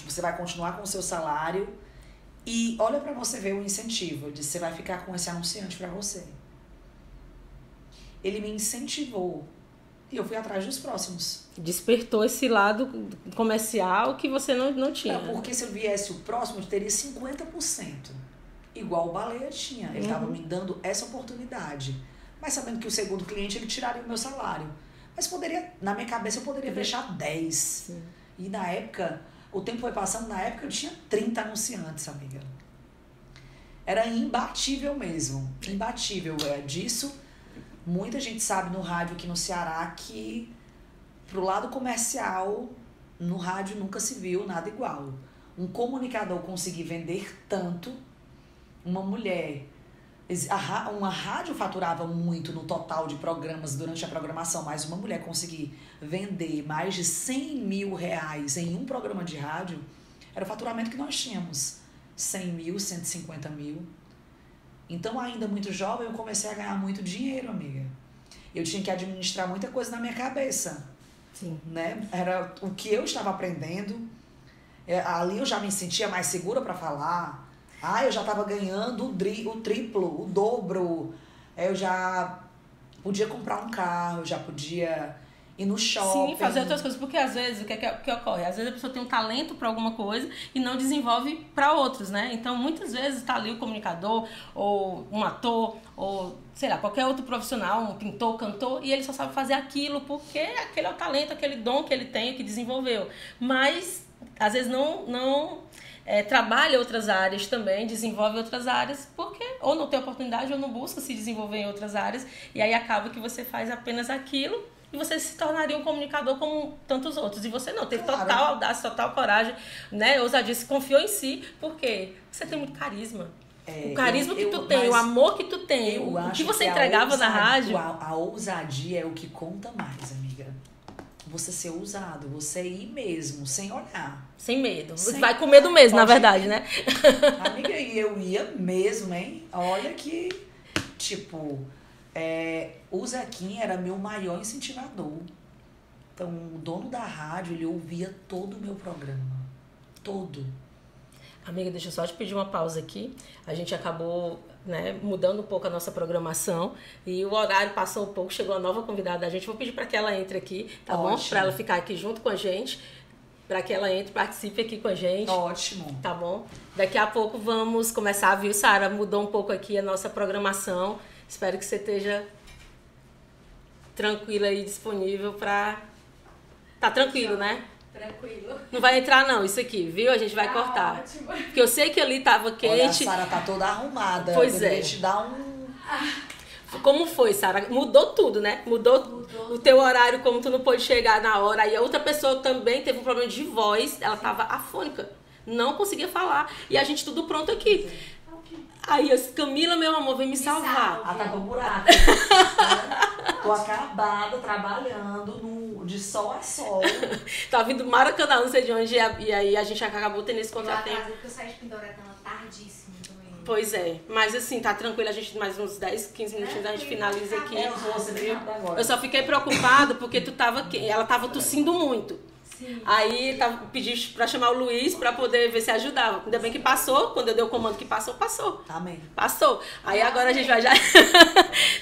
Você vai continuar com o seu salário. E olha pra você ver o incentivo. Ele disse, você vai ficar com esse anunciante pra você. Ele me incentivou. E eu fui atrás dos próximos. Despertou esse lado comercial que você não tinha. Porque se eu viesse o próximo, eu teria 50%. Igual o Baleia tinha. Ele estava me dando essa oportunidade. Mas sabendo que o segundo cliente, ele tiraria o meu salário. Mas poderia, na minha cabeça, eu poderia fechar 10. Sim. E na época, o tempo foi passando, na época eu tinha 30 anunciantes, amiga. Era imbatível mesmo. Imbatível. Disso, muita gente sabe no rádio aqui no Ceará que pro lado comercial, no rádio nunca se viu nada igual. Um comunicador conseguir vender tanto, uma mulher... Uma rádio faturava muito no total de programas durante a programação, mas uma mulher conseguir vender mais de 100 mil reais em um programa de rádio, era o faturamento que nós tínhamos. 100 mil, 150 mil. Então, ainda muito jovem, eu comecei a ganhar muito dinheiro, amiga. Eu tinha que administrar muita coisa na minha cabeça. Sim. Né? Era o que eu estava aprendendo. Ali eu já me sentia mais segura para falar. Eu já estava ganhando o triplo, o dobro. Eu já podia comprar um carro, eu já podia ir no shopping. Sim, fazer outras coisas. Porque às vezes, o que ocorre? Às vezes a pessoa tem um talento para alguma coisa e não desenvolve para outros, né? Então, muitas vezes está ali o comunicador, ou um ator, ou, sei lá, qualquer outro profissional, um pintor, cantor, e ele só sabe fazer aquilo porque aquele é o talento, aquele dom que ele tem, que desenvolveu. Mas, às vezes, não trabalha outras áreas também, desenvolve outras áreas, porque ou não tem oportunidade ou não busca se desenvolver em outras áreas, e aí acaba que você faz apenas aquilo e você se tornaria um comunicador como tantos outros. E você não, teve total audácia, total coragem, né? Ousadia, confiou em si, porque você tem muito carisma. O carisma que tu tem, o amor que tu tem, o que você entregava na rádio. A ousadia é o que conta mais, amiga. Você ser ousado, você ir mesmo, sem olhar. Sem medo. Vai com medo mesmo, na verdade, né? Amiga, eu ia mesmo, hein? Olha que, tipo, o Zequinha era meu maior incentivador. Então, o dono da rádio, ele ouvia todo o meu programa. Todo. Amiga, deixa eu só te pedir uma pausa aqui. A gente acabou, né, mudando um pouco a nossa programação e o horário passou um pouco, chegou a nova convidada da gente. Vou pedir para que ela entre aqui, tá bom? Para ela ficar aqui junto com a gente. para que ela entre, participe aqui com a gente. Ótimo. Tá bom? Daqui a pouco vamos começar, viu, Sara? Mudou um pouco aqui a nossa programação. Espero que você esteja tranquila e disponível para... Tá tranquilo, né? Tranquilo. Não vai entrar não, isso aqui, viu? A gente vai cortar. Ótimo. Porque eu sei que ali tava quente. Olha, a Sara tá toda arrumada. Pois eu é. te dar um... Como foi, Sara? Mudou tudo, né? Mudou o teu horário, como tu não pôde chegar na hora. Aí a outra pessoa também teve um problema de voz, ela tava afônica, não conseguia falar. E a gente tudo pronto aqui. Aí eu disse, Camila, meu amor, vem me salvar. Ah, tá com buraco. Tô acabada, trabalhando de sol a sol. Tá vindo Maracanã, não sei de onde, e aí a gente acabou tendo esse Eu contratempo. atrasei porque eu saí de Pindoretama tardíssimo também. Pois é, mas assim, tá tranquilo, a gente mais uns 10, 15 minutinhos a gente finaliza aqui. Eu vou ser bem rápida agora. Eu só fiquei preocupada porque ela tava tossindo muito. Sim. Aí pedi pra chamar o Luiz pra poder ver se ajudava. Ainda bem que passou, quando eu dei o comando que passou, passou. Amém. Passou. Aí agora a gente vai já...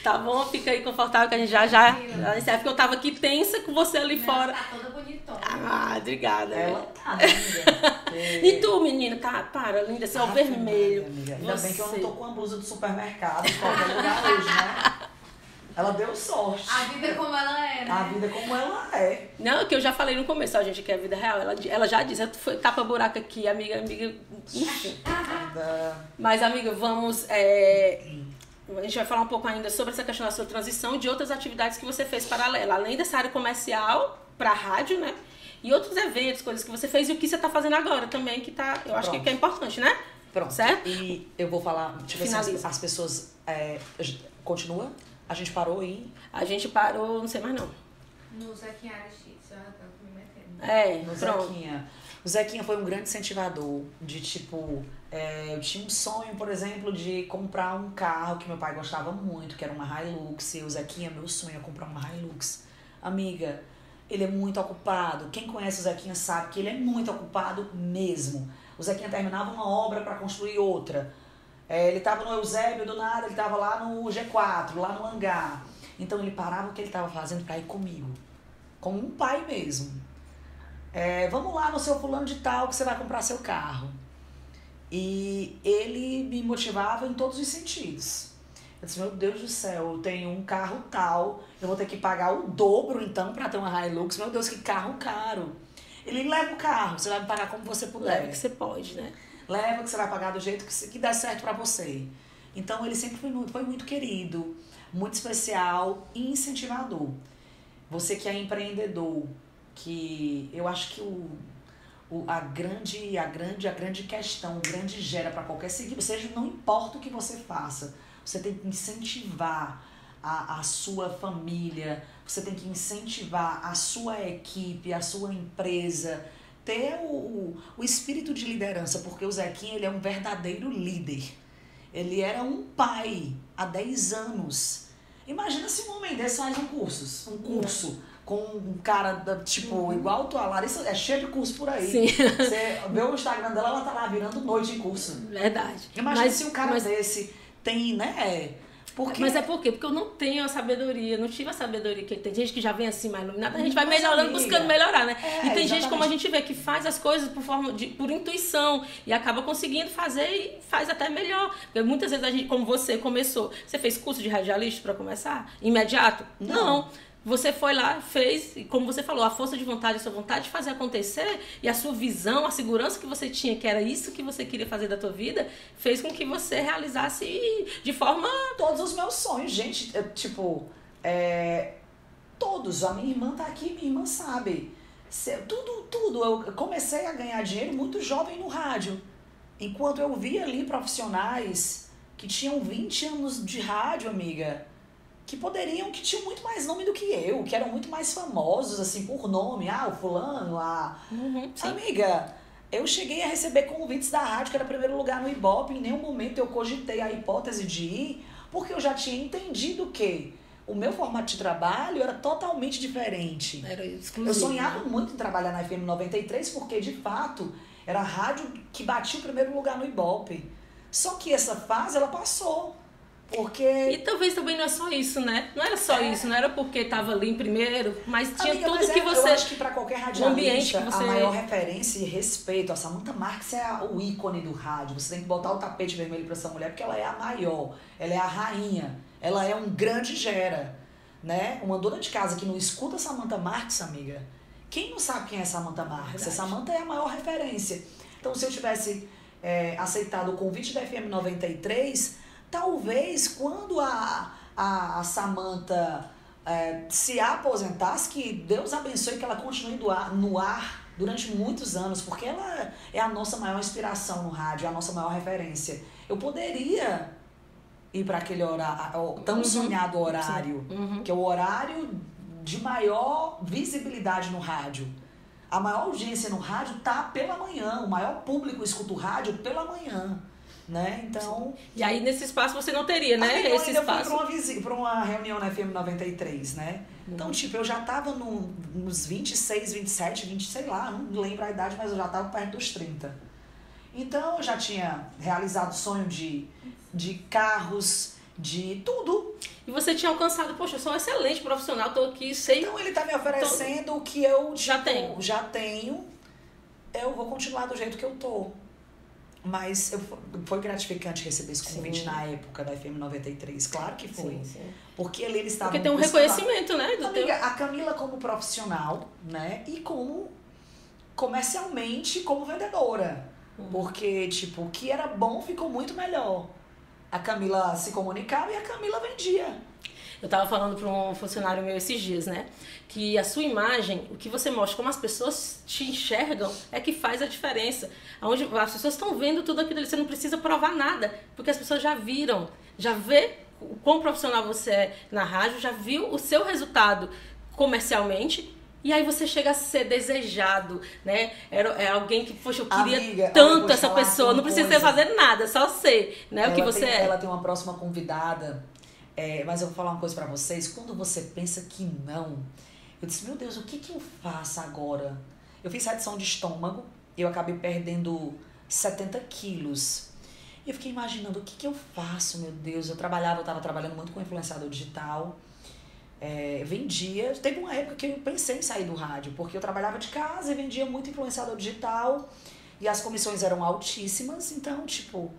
Tá bom? Fica aí confortável que a gente já encerra. Porque eu tava aqui tensa com você ali fora. Tá toda bonitona. Ah, obrigada. Ela tá, né, amiga? E tu, menina? Tá, para, linda, você é o vermelho. Amiga. Ainda bem que eu não Você. tô com a blusa do supermercado em qualquer lugar hoje, né? Ela deu sorte. A vida como ela é, né? A vida como ela é. Não, que eu já falei no começo, ó, gente, que é a vida real. Ela já disse, foi tapa buraco aqui, amiga, enfim. Mas, amiga, vamos... A gente vai falar um pouco ainda sobre essa questão da sua transição e de outras atividades que você fez paralela. Além dessa área comercial, pra rádio, né? E outros eventos, coisas que você fez e o que você tá fazendo agora também, que tá... Eu acho que é importante, né? Pronto. Certo? E eu vou falar, tipo assim, Finaliza. as pessoas... continua? A gente parou em... A gente parou, não sei mais não. No Zequinha Aristides, eu já tava me metendo. No Pronto. Zequinha. O Zequinha foi um grande incentivador de, tipo... eu tinha um sonho, por exemplo, de comprar um carro que meu pai gostava muito, que era uma Hilux. E o Zequinha, meu sonho é comprar uma Hilux. Amiga, ele é muito ocupado. Quem conhece o Zequinha sabe que ele é muito ocupado mesmo. O Zequinha terminava uma obra para construir outra. Ele tava no Eusébio, do nada, ele tava lá no G4, lá no hangar. Então ele parava o que ele tava fazendo para ir comigo. Como um pai mesmo. Vamos lá no seu fulano de tal que você vai comprar seu carro. E ele me motivava em todos os sentidos. Eu disse, meu Deus do céu, eu tenho um carro tal, eu vou ter que pagar o dobro então para ter uma Hilux. Meu Deus, que carro caro. Ele leva o carro, você vai me pagar como você puder. Leve que você pode, né? Leva que você vai pagar do jeito que der certo pra você. Então ele sempre foi muito querido, muito especial e incentivador. Você que é empreendedor, que eu acho que a grande questão, o grande gera para qualquer seguidor, seja, não importa o que você faça, você tem que incentivar a sua família, você tem que incentivar a sua equipe, a sua empresa, ter o espírito de liderança, porque o Zequinha, ele é um verdadeiro líder. Ele era um pai há 10 anos. Imagina se um homem desse faz um curso com um cara, tipo, igual a Larissa, é cheio de curso por aí. Sim. Você vê o Instagram dela, ela tá lá virando noite em curso. Verdade. Imagina se um cara desse tem, né? Mas é por quê? Porque eu não tenho a sabedoria, não tive a sabedoria que ele tem. Tem gente que já vem assim mais iluminada, a gente vai melhorando, amiga, buscando melhorar, né? E tem gente, exatamente. como a gente vê, que faz as coisas por intuição e acaba conseguindo fazer e faz até melhor. Porque muitas vezes a gente, como você começou, você fez curso de radialista para começar? Imediato? Não. Você foi lá, fez, e como você falou, a força de vontade, a sua vontade de fazer acontecer e a sua visão, a segurança que você tinha, que era isso que você queria fazer da tua vida, fez com que você realizasse de forma... Todos os meus sonhos, gente, todos. A minha irmã tá aqui, minha irmã sabe. Tudo. Eu comecei a ganhar dinheiro muito jovem no rádio. Enquanto eu via ali profissionais que tinham 20 anos de rádio, amiga, que tinham muito mais nome do que eu, que eram muito mais famosos, assim, por nome. O fulano, Amiga, eu cheguei a receber convites da rádio, que era primeiro lugar no Ibope. Em nenhum momento eu cogitei a hipótese de ir, porque eu já tinha entendido que o meu formato de trabalho era totalmente diferente. Era exclusivo. Eu sonhava muito em trabalhar na FM 93, porque, de fato, era a rádio que batia o primeiro lugar no Ibope. Só que essa fase, ela passou. Porque... E talvez também não é só isso, né? Não era só isso, não era porque estava ali em primeiro, mas tinha Amiga, tudo mas que você... Eu acho que para qualquer ambiente radialista, que você... a maior referência e respeito, a Samantha Marx é o ícone do rádio. Você tem que botar o tapete vermelho para essa mulher, porque ela é a maior, ela é a rainha, ela é um grande gera, né? Uma dona de casa que não escuta Samantha Marx, amiga, quem não sabe quem é Samantha Marx? A Samantha é a maior referência. Então, se eu tivesse aceitado o convite da FM 93, talvez quando a Samantha se aposentasse, que Deus abençoe que ela continue no ar durante muitos anos, porque ela é a nossa maior inspiração no rádio, é a nossa maior referência. Eu poderia ir para aquele horário, tão sonhado horário, que é o horário de maior visibilidade no rádio. A maior audiência no rádio tá pela manhã, o maior público escuta o rádio pela manhã, né? Então... E aí nesse espaço você não teria, né? Eu Esse ainda espaço. fui pra uma reunião na FM 93, né? Então, tipo, eu já tava nos 26, 27, 20, sei lá, não lembro a idade, mas eu já tava perto dos 30. Então, eu já tinha realizado o sonho de carros, de tudo. E você tinha alcançado, poxa, eu sou um excelente profissional, tô aqui, sei... Então, ele tá me oferecendo o que eu, tipo, já tenho. Eu vou continuar do jeito que eu tô. Mas foi gratificante receber esse convite na época da FM 93. Claro que foi. Sim. Porque ali eles estavam... Porque tem um reconhecimento, né? Amiga, a Camila como profissional, né? E como comercialmente, como vendedora. Porque, tipo, o que era bom ficou muito melhor. A Camila se comunicava e a Camila vendia. Eu tava falando para um funcionário meu esses dias, né? Que a sua imagem, o que você mostra, como as pessoas te enxergam, é que faz a diferença. Onde as pessoas estão vendo tudo aquilo ali, você não precisa provar nada, porque as pessoas já viram, já vê o quão profissional você é na rádio, já viu o seu resultado comercialmente. E aí você chega a ser desejado, né? É alguém que, poxa, eu queria Amiga, tanto essa pessoa. Não precisa fazer nada, só ser, né? O que você é. Ela tem uma próxima convidada, mas eu vou falar uma coisa pra vocês. Quando você pensa que não, eu disse, meu Deus, o que eu faço agora? Eu fiz redução de estômago, eu acabei perdendo 70 quilos. E eu fiquei imaginando, o que eu faço, meu Deus? Eu tava trabalhando muito com influenciador digital. Vendia, teve uma época que eu pensei em sair do rádio, porque eu trabalhava de casa e vendia muito influenciador digital e as comissões eram altíssimas, então tipo,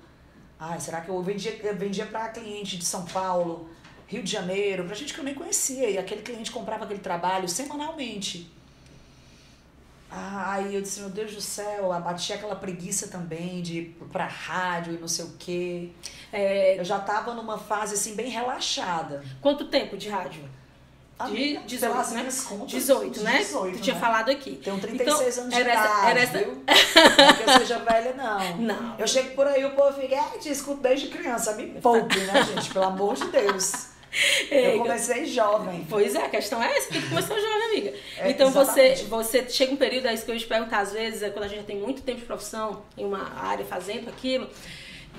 será que eu vendia para cliente de São Paulo, Rio de Janeiro, pra gente que eu nem conhecia, e aquele cliente comprava aquele trabalho semanalmente. Aí eu disse, meu Deus do céu, bati aquela preguiça também de ir pra rádio e não sei o quê. Eu já tava numa fase assim bem relaxada. Quanto tempo de rádio? De 18, né? Contas, 18, né? 18, tu tinha falado aqui. Tenho 36 anos de era idade, viu? Não é que eu seja velha, não. Não. Eu chego por aí, o povo fica, te escuto desde criança. Me poupe, né, gente? Pelo amor de Deus. Eu comecei jovem. Pois é, a questão é essa, que tu começou jovem, amiga. Então você chega um período, é isso que eu ia te perguntar, às vezes, quando a gente tem muito tempo de profissão em uma área fazendo aquilo,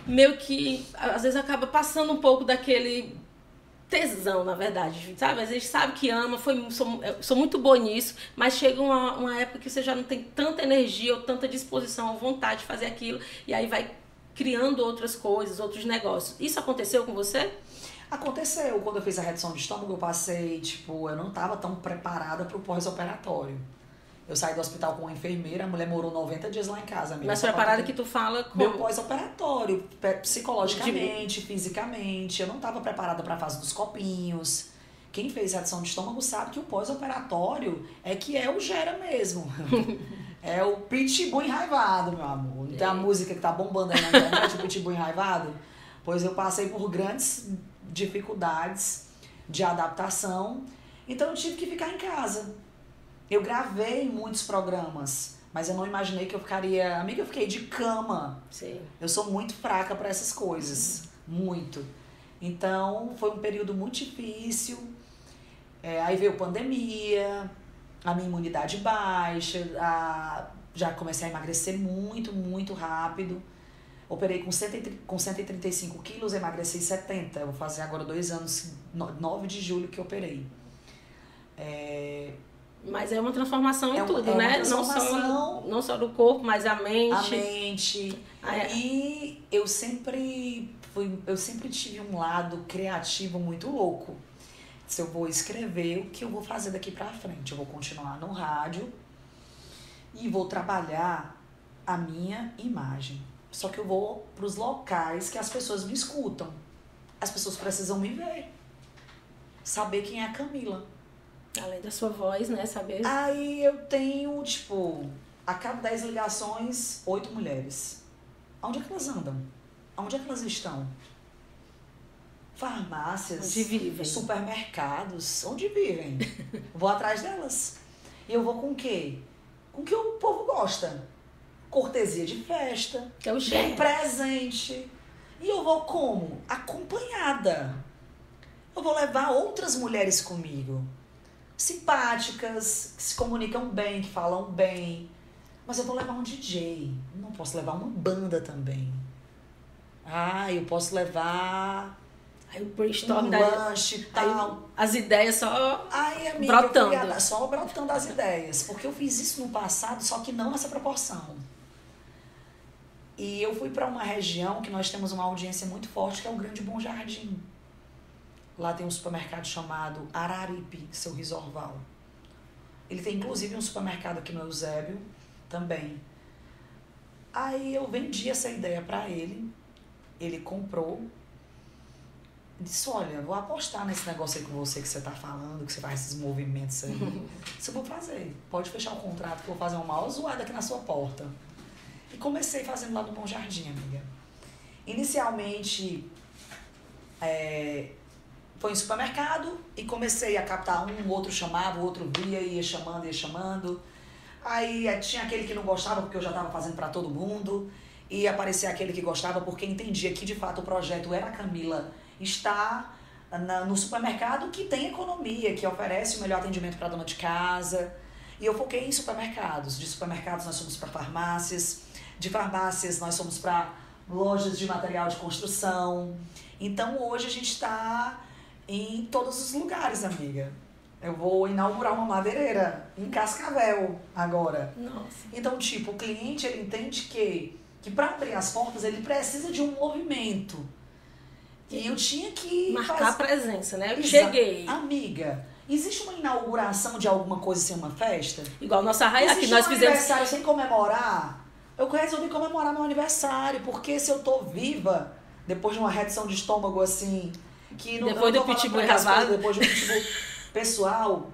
meio que, às vezes, acaba passando um pouco daquele tesão, na verdade, sabe? A gente sabe que ama, sou muito boa nisso, mas chega uma época que você já não tem tanta energia ou tanta disposição ou vontade de fazer aquilo, e aí vai criando outras coisas, outros negócios. Isso aconteceu com você? Aconteceu. Quando eu fiz a redução de estômago, eu passei, eu não estava tão preparada para o pós-operatório. Eu saí do hospital com uma enfermeira, a mulher morou 90 dias lá em casa. Amiga. Mas preparada que tu fala como? Meu pós-operatório, psicologicamente, fisicamente. Eu não estava preparada para a fase dos copinhos. Quem fez redução de estômago sabe que o pós-operatório é que é o gera mesmo. É o pitbull enraivado, meu amor. Não tem a música que tá bombando aí na internet, o pitbull enraivado? Pois eu passei por grandes dificuldades de adaptação. Então eu tive que ficar em casa. Eu gravei muitos programas, mas eu não imaginei que eu ficaria... Amiga, eu fiquei de cama. Sim. Eu sou muito fraca para essas coisas. Muito. Então, foi um período muito difícil. Aí veio pandemia, a minha imunidade baixa, já comecei a emagrecer muito, muito rápido. Operei com 135 quilos, emagreci 70. Eu vou fazer agora 2 anos, 9 de julho que eu operei. Mas é uma transformação em tudo, uma né? transformação. Não só do corpo, mas a mente. A mente. E eu sempre tive um lado criativo muito louco. Se eu vou escrever o que eu vou fazer daqui pra frente. Eu vou continuar no rádio e vou trabalhar a minha imagem. Só que eu vou pros locais que as pessoas me escutam. As pessoas precisam me ver. Saber quem é a Camila. Além da sua voz, né? Saber. Aí eu tenho, tipo, a cada 10 ligações, 8 mulheres. Onde é que elas andam? Onde é que elas estão? Farmácias. Onde vivem? Supermercados. Onde vivem? Vou atrás delas. E eu vou com o quê? Com o que o povo gosta. Cortesia de festa. Que é o jeito. Presente. E eu vou como? Acompanhada. Eu vou levar outras mulheres comigo. Simpáticas, que se comunicam bem, que falam bem. Mas eu vou levar um DJ. Não posso levar uma banda também. Eu posso levar Aí o brainstorm lanche e tal. Aí, as ideias só amiga, brotando. Só brotando as ideias. Porque eu fiz isso no passado, só que não nessa proporção. E eu fui para uma região que nós temos uma audiência muito forte, que é o Grande Bom Jardim. Lá tem um supermercado chamado Araripe, seu Risorval. Ele tem inclusive um supermercado aqui no Eusébio também. Aí eu vendi essa ideia para ele. Ele comprou. Disse, olha, vou apostar nesse negócio aí com você que você tá falando, que você faz esses movimentos aí. Isso eu vou fazer. Pode fechar o contrato que eu vou fazer uma maior zoada aqui na sua porta. E comecei fazendo lá no Bom Jardim, amiga. Inicialmente, foi em supermercado e comecei a captar um, o outro chamava, o outro via, ia chamando. Aí tinha aquele que não gostava porque eu já estava fazendo para todo mundo. E aparecia aquele que gostava porque entendia que de fato o projeto era a Camila estar no supermercado que tem economia, que oferece o melhor atendimento para a dona de casa. E eu foquei em supermercados. De supermercados nós fomos para farmácias. De farmácias nós fomos para lojas de material de construção. Então hoje a gente está em todos os lugares, amiga. Eu vou inaugurar uma madeireira em Cascavel agora. Nossa. Então, tipo, o cliente ele entende que para abrir as portas ele precisa de um movimento. E eu tinha que marcar a presença, né? Eu Exato. cheguei. Amiga, existe uma inauguração de alguma coisa sem uma festa? Igual nossa raia que nós fizemos. Aniversário sem comemorar? Eu resolvi comemorar meu aniversário, porque se eu tô viva, depois de uma redução de estômago assim, que não depois do pitbull enrabado, depois do pitbull, pessoal,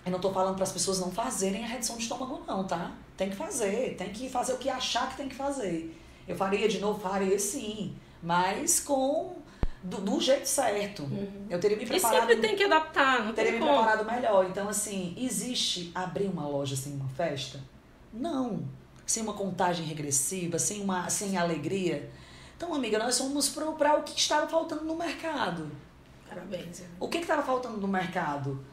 eu não tô falando para as pessoas não fazerem a redução de estômago não, tá? Tem que fazer o que achar que tem que fazer. Eu faria de novo, faria sim, mas do jeito certo. Eu teria me preparado. E sempre tem que adaptar, não teria tem me como. preparado melhor. Então, assim, existe abrir uma loja sem uma festa? Não. Sem uma contagem regressiva, sem alegria. Então, amiga, nós fomos para o que estava faltando no mercado. Parabéns. O que estava faltando no mercado?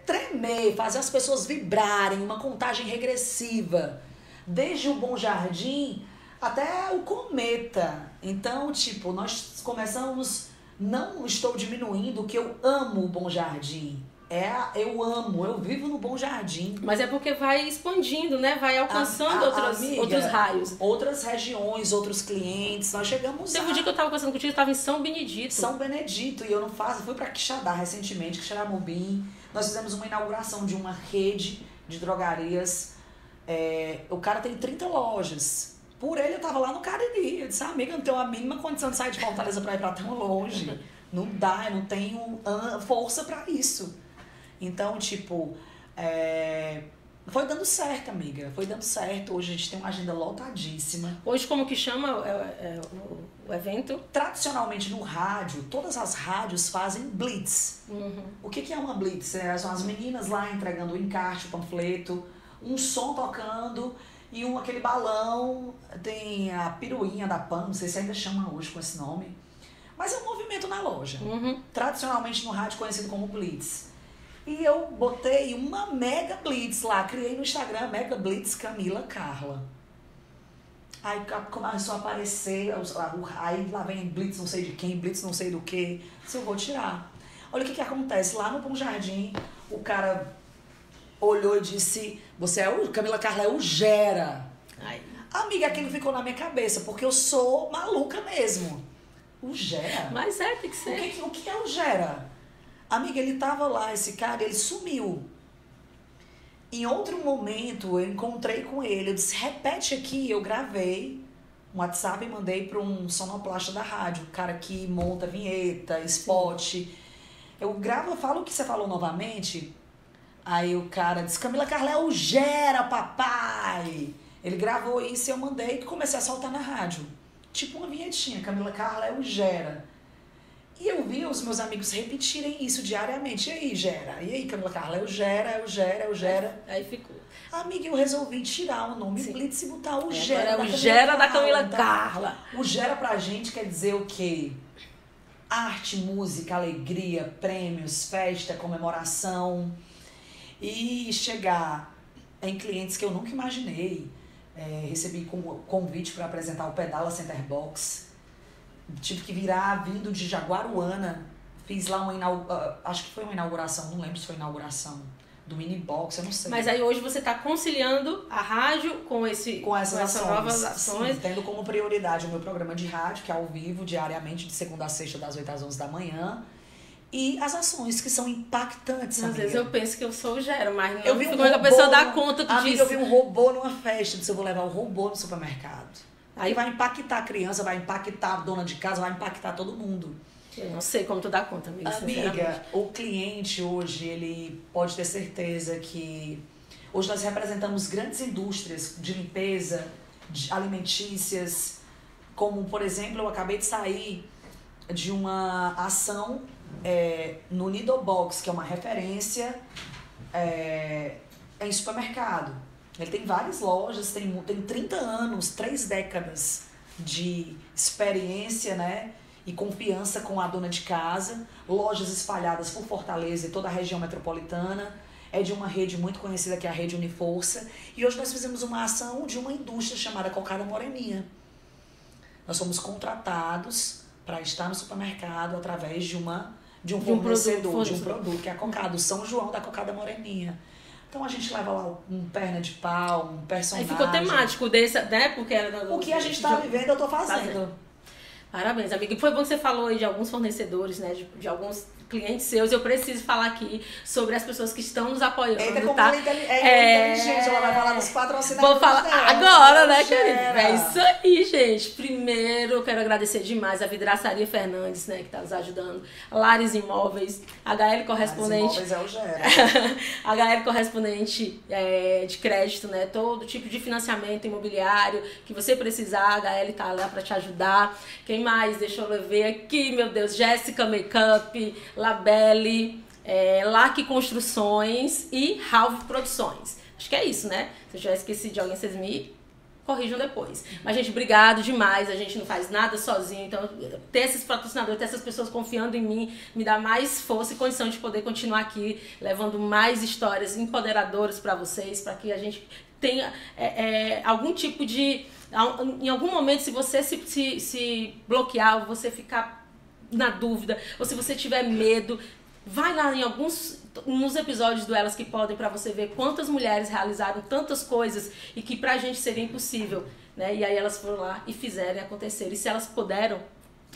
Tremer, fazer as pessoas vibrarem, uma contagem regressiva. Desde o Bom Jardim até o Cometa. Então, tipo, nós começamos... Não estou diminuindo que eu amo o Bom Jardim. Eu vivo no Bom Jardim. Mas é porque vai expandindo, né? Vai alcançando outros raios. Outras regiões, outros clientes. Nós chegamos Teve um dia que eu tava conversando contigo, eu tava em São Benedito. São Benedito, e eu fui pra Quixadá recentemente, Quixeramobim. Nós fizemos uma inauguração de uma rede de drogarias. O cara tem 30 lojas. Por ele eu tava lá no Cariri. Eu disse, amiga, eu não tenho a mínima condição de sair de Fortaleza pra ir pra tão longe. Não dá, eu não tenho força pra isso. Então, tipo, foi dando certo, amiga. Foi dando certo. Hoje a gente tem uma agenda lotadíssima. Hoje, como que chama o evento? Tradicionalmente, no rádio, todas as rádios fazem blitz. O que é uma blitz? São as meninas lá entregando o encarte, o panfleto, um som tocando e aquele balão. Tem a piruinha da PAN, não sei se ainda chama hoje com esse nome. Mas é um movimento na loja. Tradicionalmente, no rádio, conhecido como blitz. E eu botei uma mega blitz lá, criei no Instagram, Mega Blitz Camila Carla. Aí começou a aparecer, aí lá vem blitz não sei de quem, blitz não sei do que, se eu vou tirar. Olha o que acontece, lá no Bom Jardim, o cara olhou e disse, você é o Camila Carla é o Gera. Ai. Amiga, aquilo ficou na minha cabeça, porque eu sou maluca mesmo. O Gera? Mas tem que ser. O que é o Gera? Amiga, ele tava lá, esse cara, ele sumiu. Em outro momento, eu encontrei com ele, eu disse, repete aqui, eu gravei um WhatsApp e mandei para um sonoplasta da rádio, o cara que monta vinheta, spot. Eu gravo, eu falo o que você falou novamente, aí o cara disse, Camila Carla é o Gera, papai! Ele gravou isso e eu mandei e comecei a soltar na rádio. Tipo uma vinhetinha, Camila Carla é o Gera. E eu vi os meus amigos repetirem isso diariamente. E aí, Gera? E aí, Camila Carla? É o Gera, é o Gera, é o Gera. Aí ficou. Amiga, eu resolvi tirar o nome Blitz e botar o Gera. É o Gera da Camila Carla. O Gera pra gente quer dizer o quê? Arte, música, alegria, prêmios, festa, comemoração. E chegar em clientes que eu nunca imaginei. Recebi convite para apresentar o Pedala Center Box. Tive que virar vindo de Jaguaruana. Fiz lá acho que foi uma inauguração, não lembro se foi inauguração do mini box, eu não sei. Mas aí hoje você está conciliando a rádio com essas novas ações. Sim, tendo como prioridade o meu programa de rádio, que é ao vivo, diariamente, de segunda a sexta, das 8 às 11 da manhã. E as ações que são impactantes, Às vezes eu penso que eu sou o Gera, mas não eu vi como a pessoa dá conta disso. Amiga, eu vi um robô numa festa, disse, eu vou levar o robô no supermercado. Aí vai impactar a criança, vai impactar a dona de casa, vai impactar todo mundo. Eu não sei como tu dá conta, amiga. Amiga, o cliente hoje, ele pode ter certeza que... Hoje nós representamos grandes indústrias de limpeza, de alimentícias, como, por exemplo, eu acabei de sair de uma ação no Nido Box, que é uma referência em supermercado. Ele tem várias lojas, tem 30 anos, 3 décadas de experiência, né? E confiança com a dona de casa, lojas espalhadas por Fortaleza e toda a região metropolitana. É de uma rede muito conhecida que é a Rede Uniforça. E hoje nós fizemos uma ação de uma indústria chamada Cocada Moreninha. Nós somos contratados para estar no supermercado através de um fornecedor, de um produto, que é a Cocada, o São João da Cocada Moreninha. Então a gente leva lá um perna de pau, um personagem. Aí ficou temático desse, né? Porque era o que a gente tá vivendo, eu tô fazendo. Parabéns, amiga. E foi bom que você falou aí de alguns fornecedores, né? De alguns clientes seus. Eu preciso falar aqui sobre as pessoas que estão nos apoiando. Eita, como tá? é inteligente, ela vai falar dos patrocinadores. Vou falar dela, agora, né, querida? É isso aí, gente. Primeiro, eu quero agradecer demais a Vidraçaria Fernandes, né, que tá nos ajudando. Lares Imóveis, HL Correspondente. Lares Imóveis é o Gera. HL Correspondente de crédito, né? Todo tipo de financiamento imobiliário que você precisar, a HL tá lá pra te ajudar. Quem mais? Deixa eu ver aqui, meu Deus. Jéssica Makeup, Labelle, Lac Construções e Halv Produções. Acho que é isso, né? Se eu já esqueci de alguém, vocês me corrijam depois. Mas, gente, obrigado demais. A gente não faz nada sozinho. Então, ter esses patrocinadores, ter essas pessoas confiando em mim, me dá mais força e condição de poder continuar aqui, levando mais histórias empoderadoras para vocês, para que a gente tenha algum tipo de... Em algum momento, se você se bloquear, ou você ficar na dúvida, ou se você tiver medo, vai lá nos episódios do Elas que Podem para você ver quantas mulheres realizaram tantas coisas e que pra gente seria impossível, né? E aí elas foram lá e fizeram acontecer. E se elas puderam,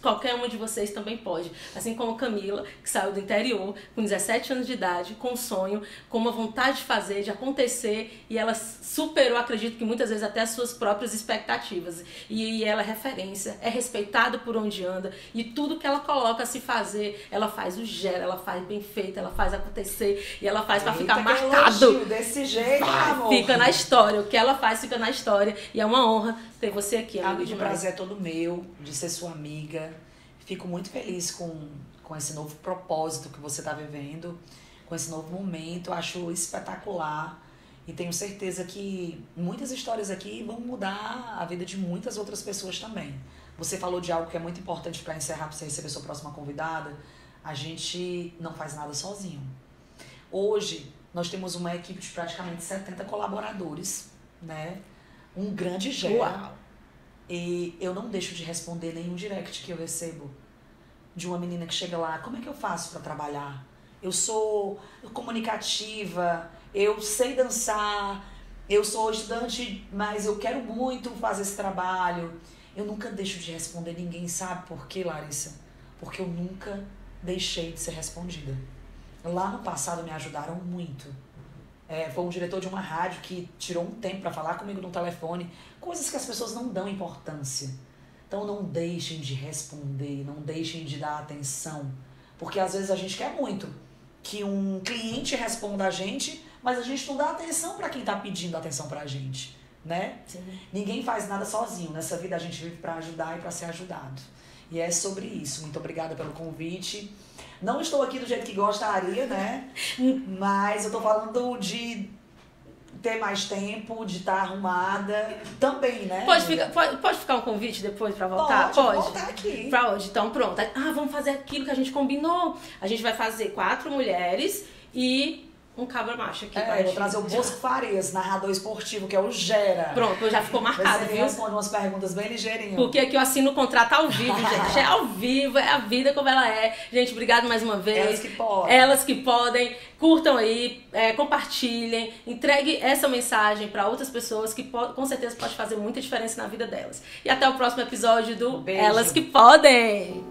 qualquer uma de vocês também pode. Assim como Camila, que saiu do interior, com 17 anos de idade, com um sonho, com uma vontade de fazer, de acontecer, e ela superou, acredito que muitas vezes até as suas próprias expectativas. E ela é referência, é respeitada por onde anda, e tudo que ela coloca a se fazer, ela faz o Gera, ela faz bem feito, ela faz acontecer, e ela faz pra ficar marcado. Desse jeito, amor. Fica na história, o que ela faz fica na história, e é uma honra ter você aqui, amiga. O prazer é todo meu de ser sua amiga. Fico muito feliz com esse novo propósito que você está vivendo, com esse novo momento. Acho espetacular e tenho certeza que muitas histórias aqui vão mudar a vida de muitas outras pessoas também. Você falou de algo que é muito importante para encerrar, para você receber sua próxima convidada. A gente não faz nada sozinho. Hoje, nós temos uma equipe de praticamente 70 colaboradores, né? Um grande Gera. Uau. E eu não deixo de responder nenhum direct que eu recebo de uma menina que chega lá, como é que eu faço para trabalhar? Eu sou comunicativa, eu sei dançar, eu sou estudante, mas eu quero muito fazer esse trabalho. Eu nunca deixo de responder ninguém, sabe por quê, Larissa? Porque eu nunca deixei de ser respondida. Lá no passado me ajudaram muito. Foi um diretor de uma rádio que tirou um tempo para falar comigo no telefone, coisas que as pessoas não dão importância. Então não deixem de responder, não deixem de dar atenção, porque às vezes a gente quer muito que um cliente responda a gente, mas a gente não dá atenção para quem está pedindo atenção pra gente, né? Sim. Ninguém faz nada sozinho, nessa vida a gente vive para ajudar e para ser ajudado. E é sobre isso. Muito obrigada pelo convite. Não estou aqui do jeito que gostaria, né? Mas eu tô falando de ter mais tempo, de estar arrumada também, né? Pode ficar um convite depois pra voltar? Pode voltar aqui. Pra hoje, então pronto. Vamos fazer aquilo que a gente combinou. A gente vai fazer 4 mulheres e um cabra macho aqui. Eu vou trazer o Bosco Farias, narrador esportivo, que é o Gera. Pronto, já ficou marcado, Ele viu? responde umas perguntas bem ligeirinho. Porque aqui eu assino o contrato ao vivo, gente. É ao vivo, é a vida como ela é. Gente, obrigado mais uma vez. Elas que podem. Elas que podem. Curtam aí, compartilhem, entregue essa mensagem para outras pessoas que com certeza pode fazer muita diferença na vida delas. E até o próximo episódio do Beijo. Elas que Podem.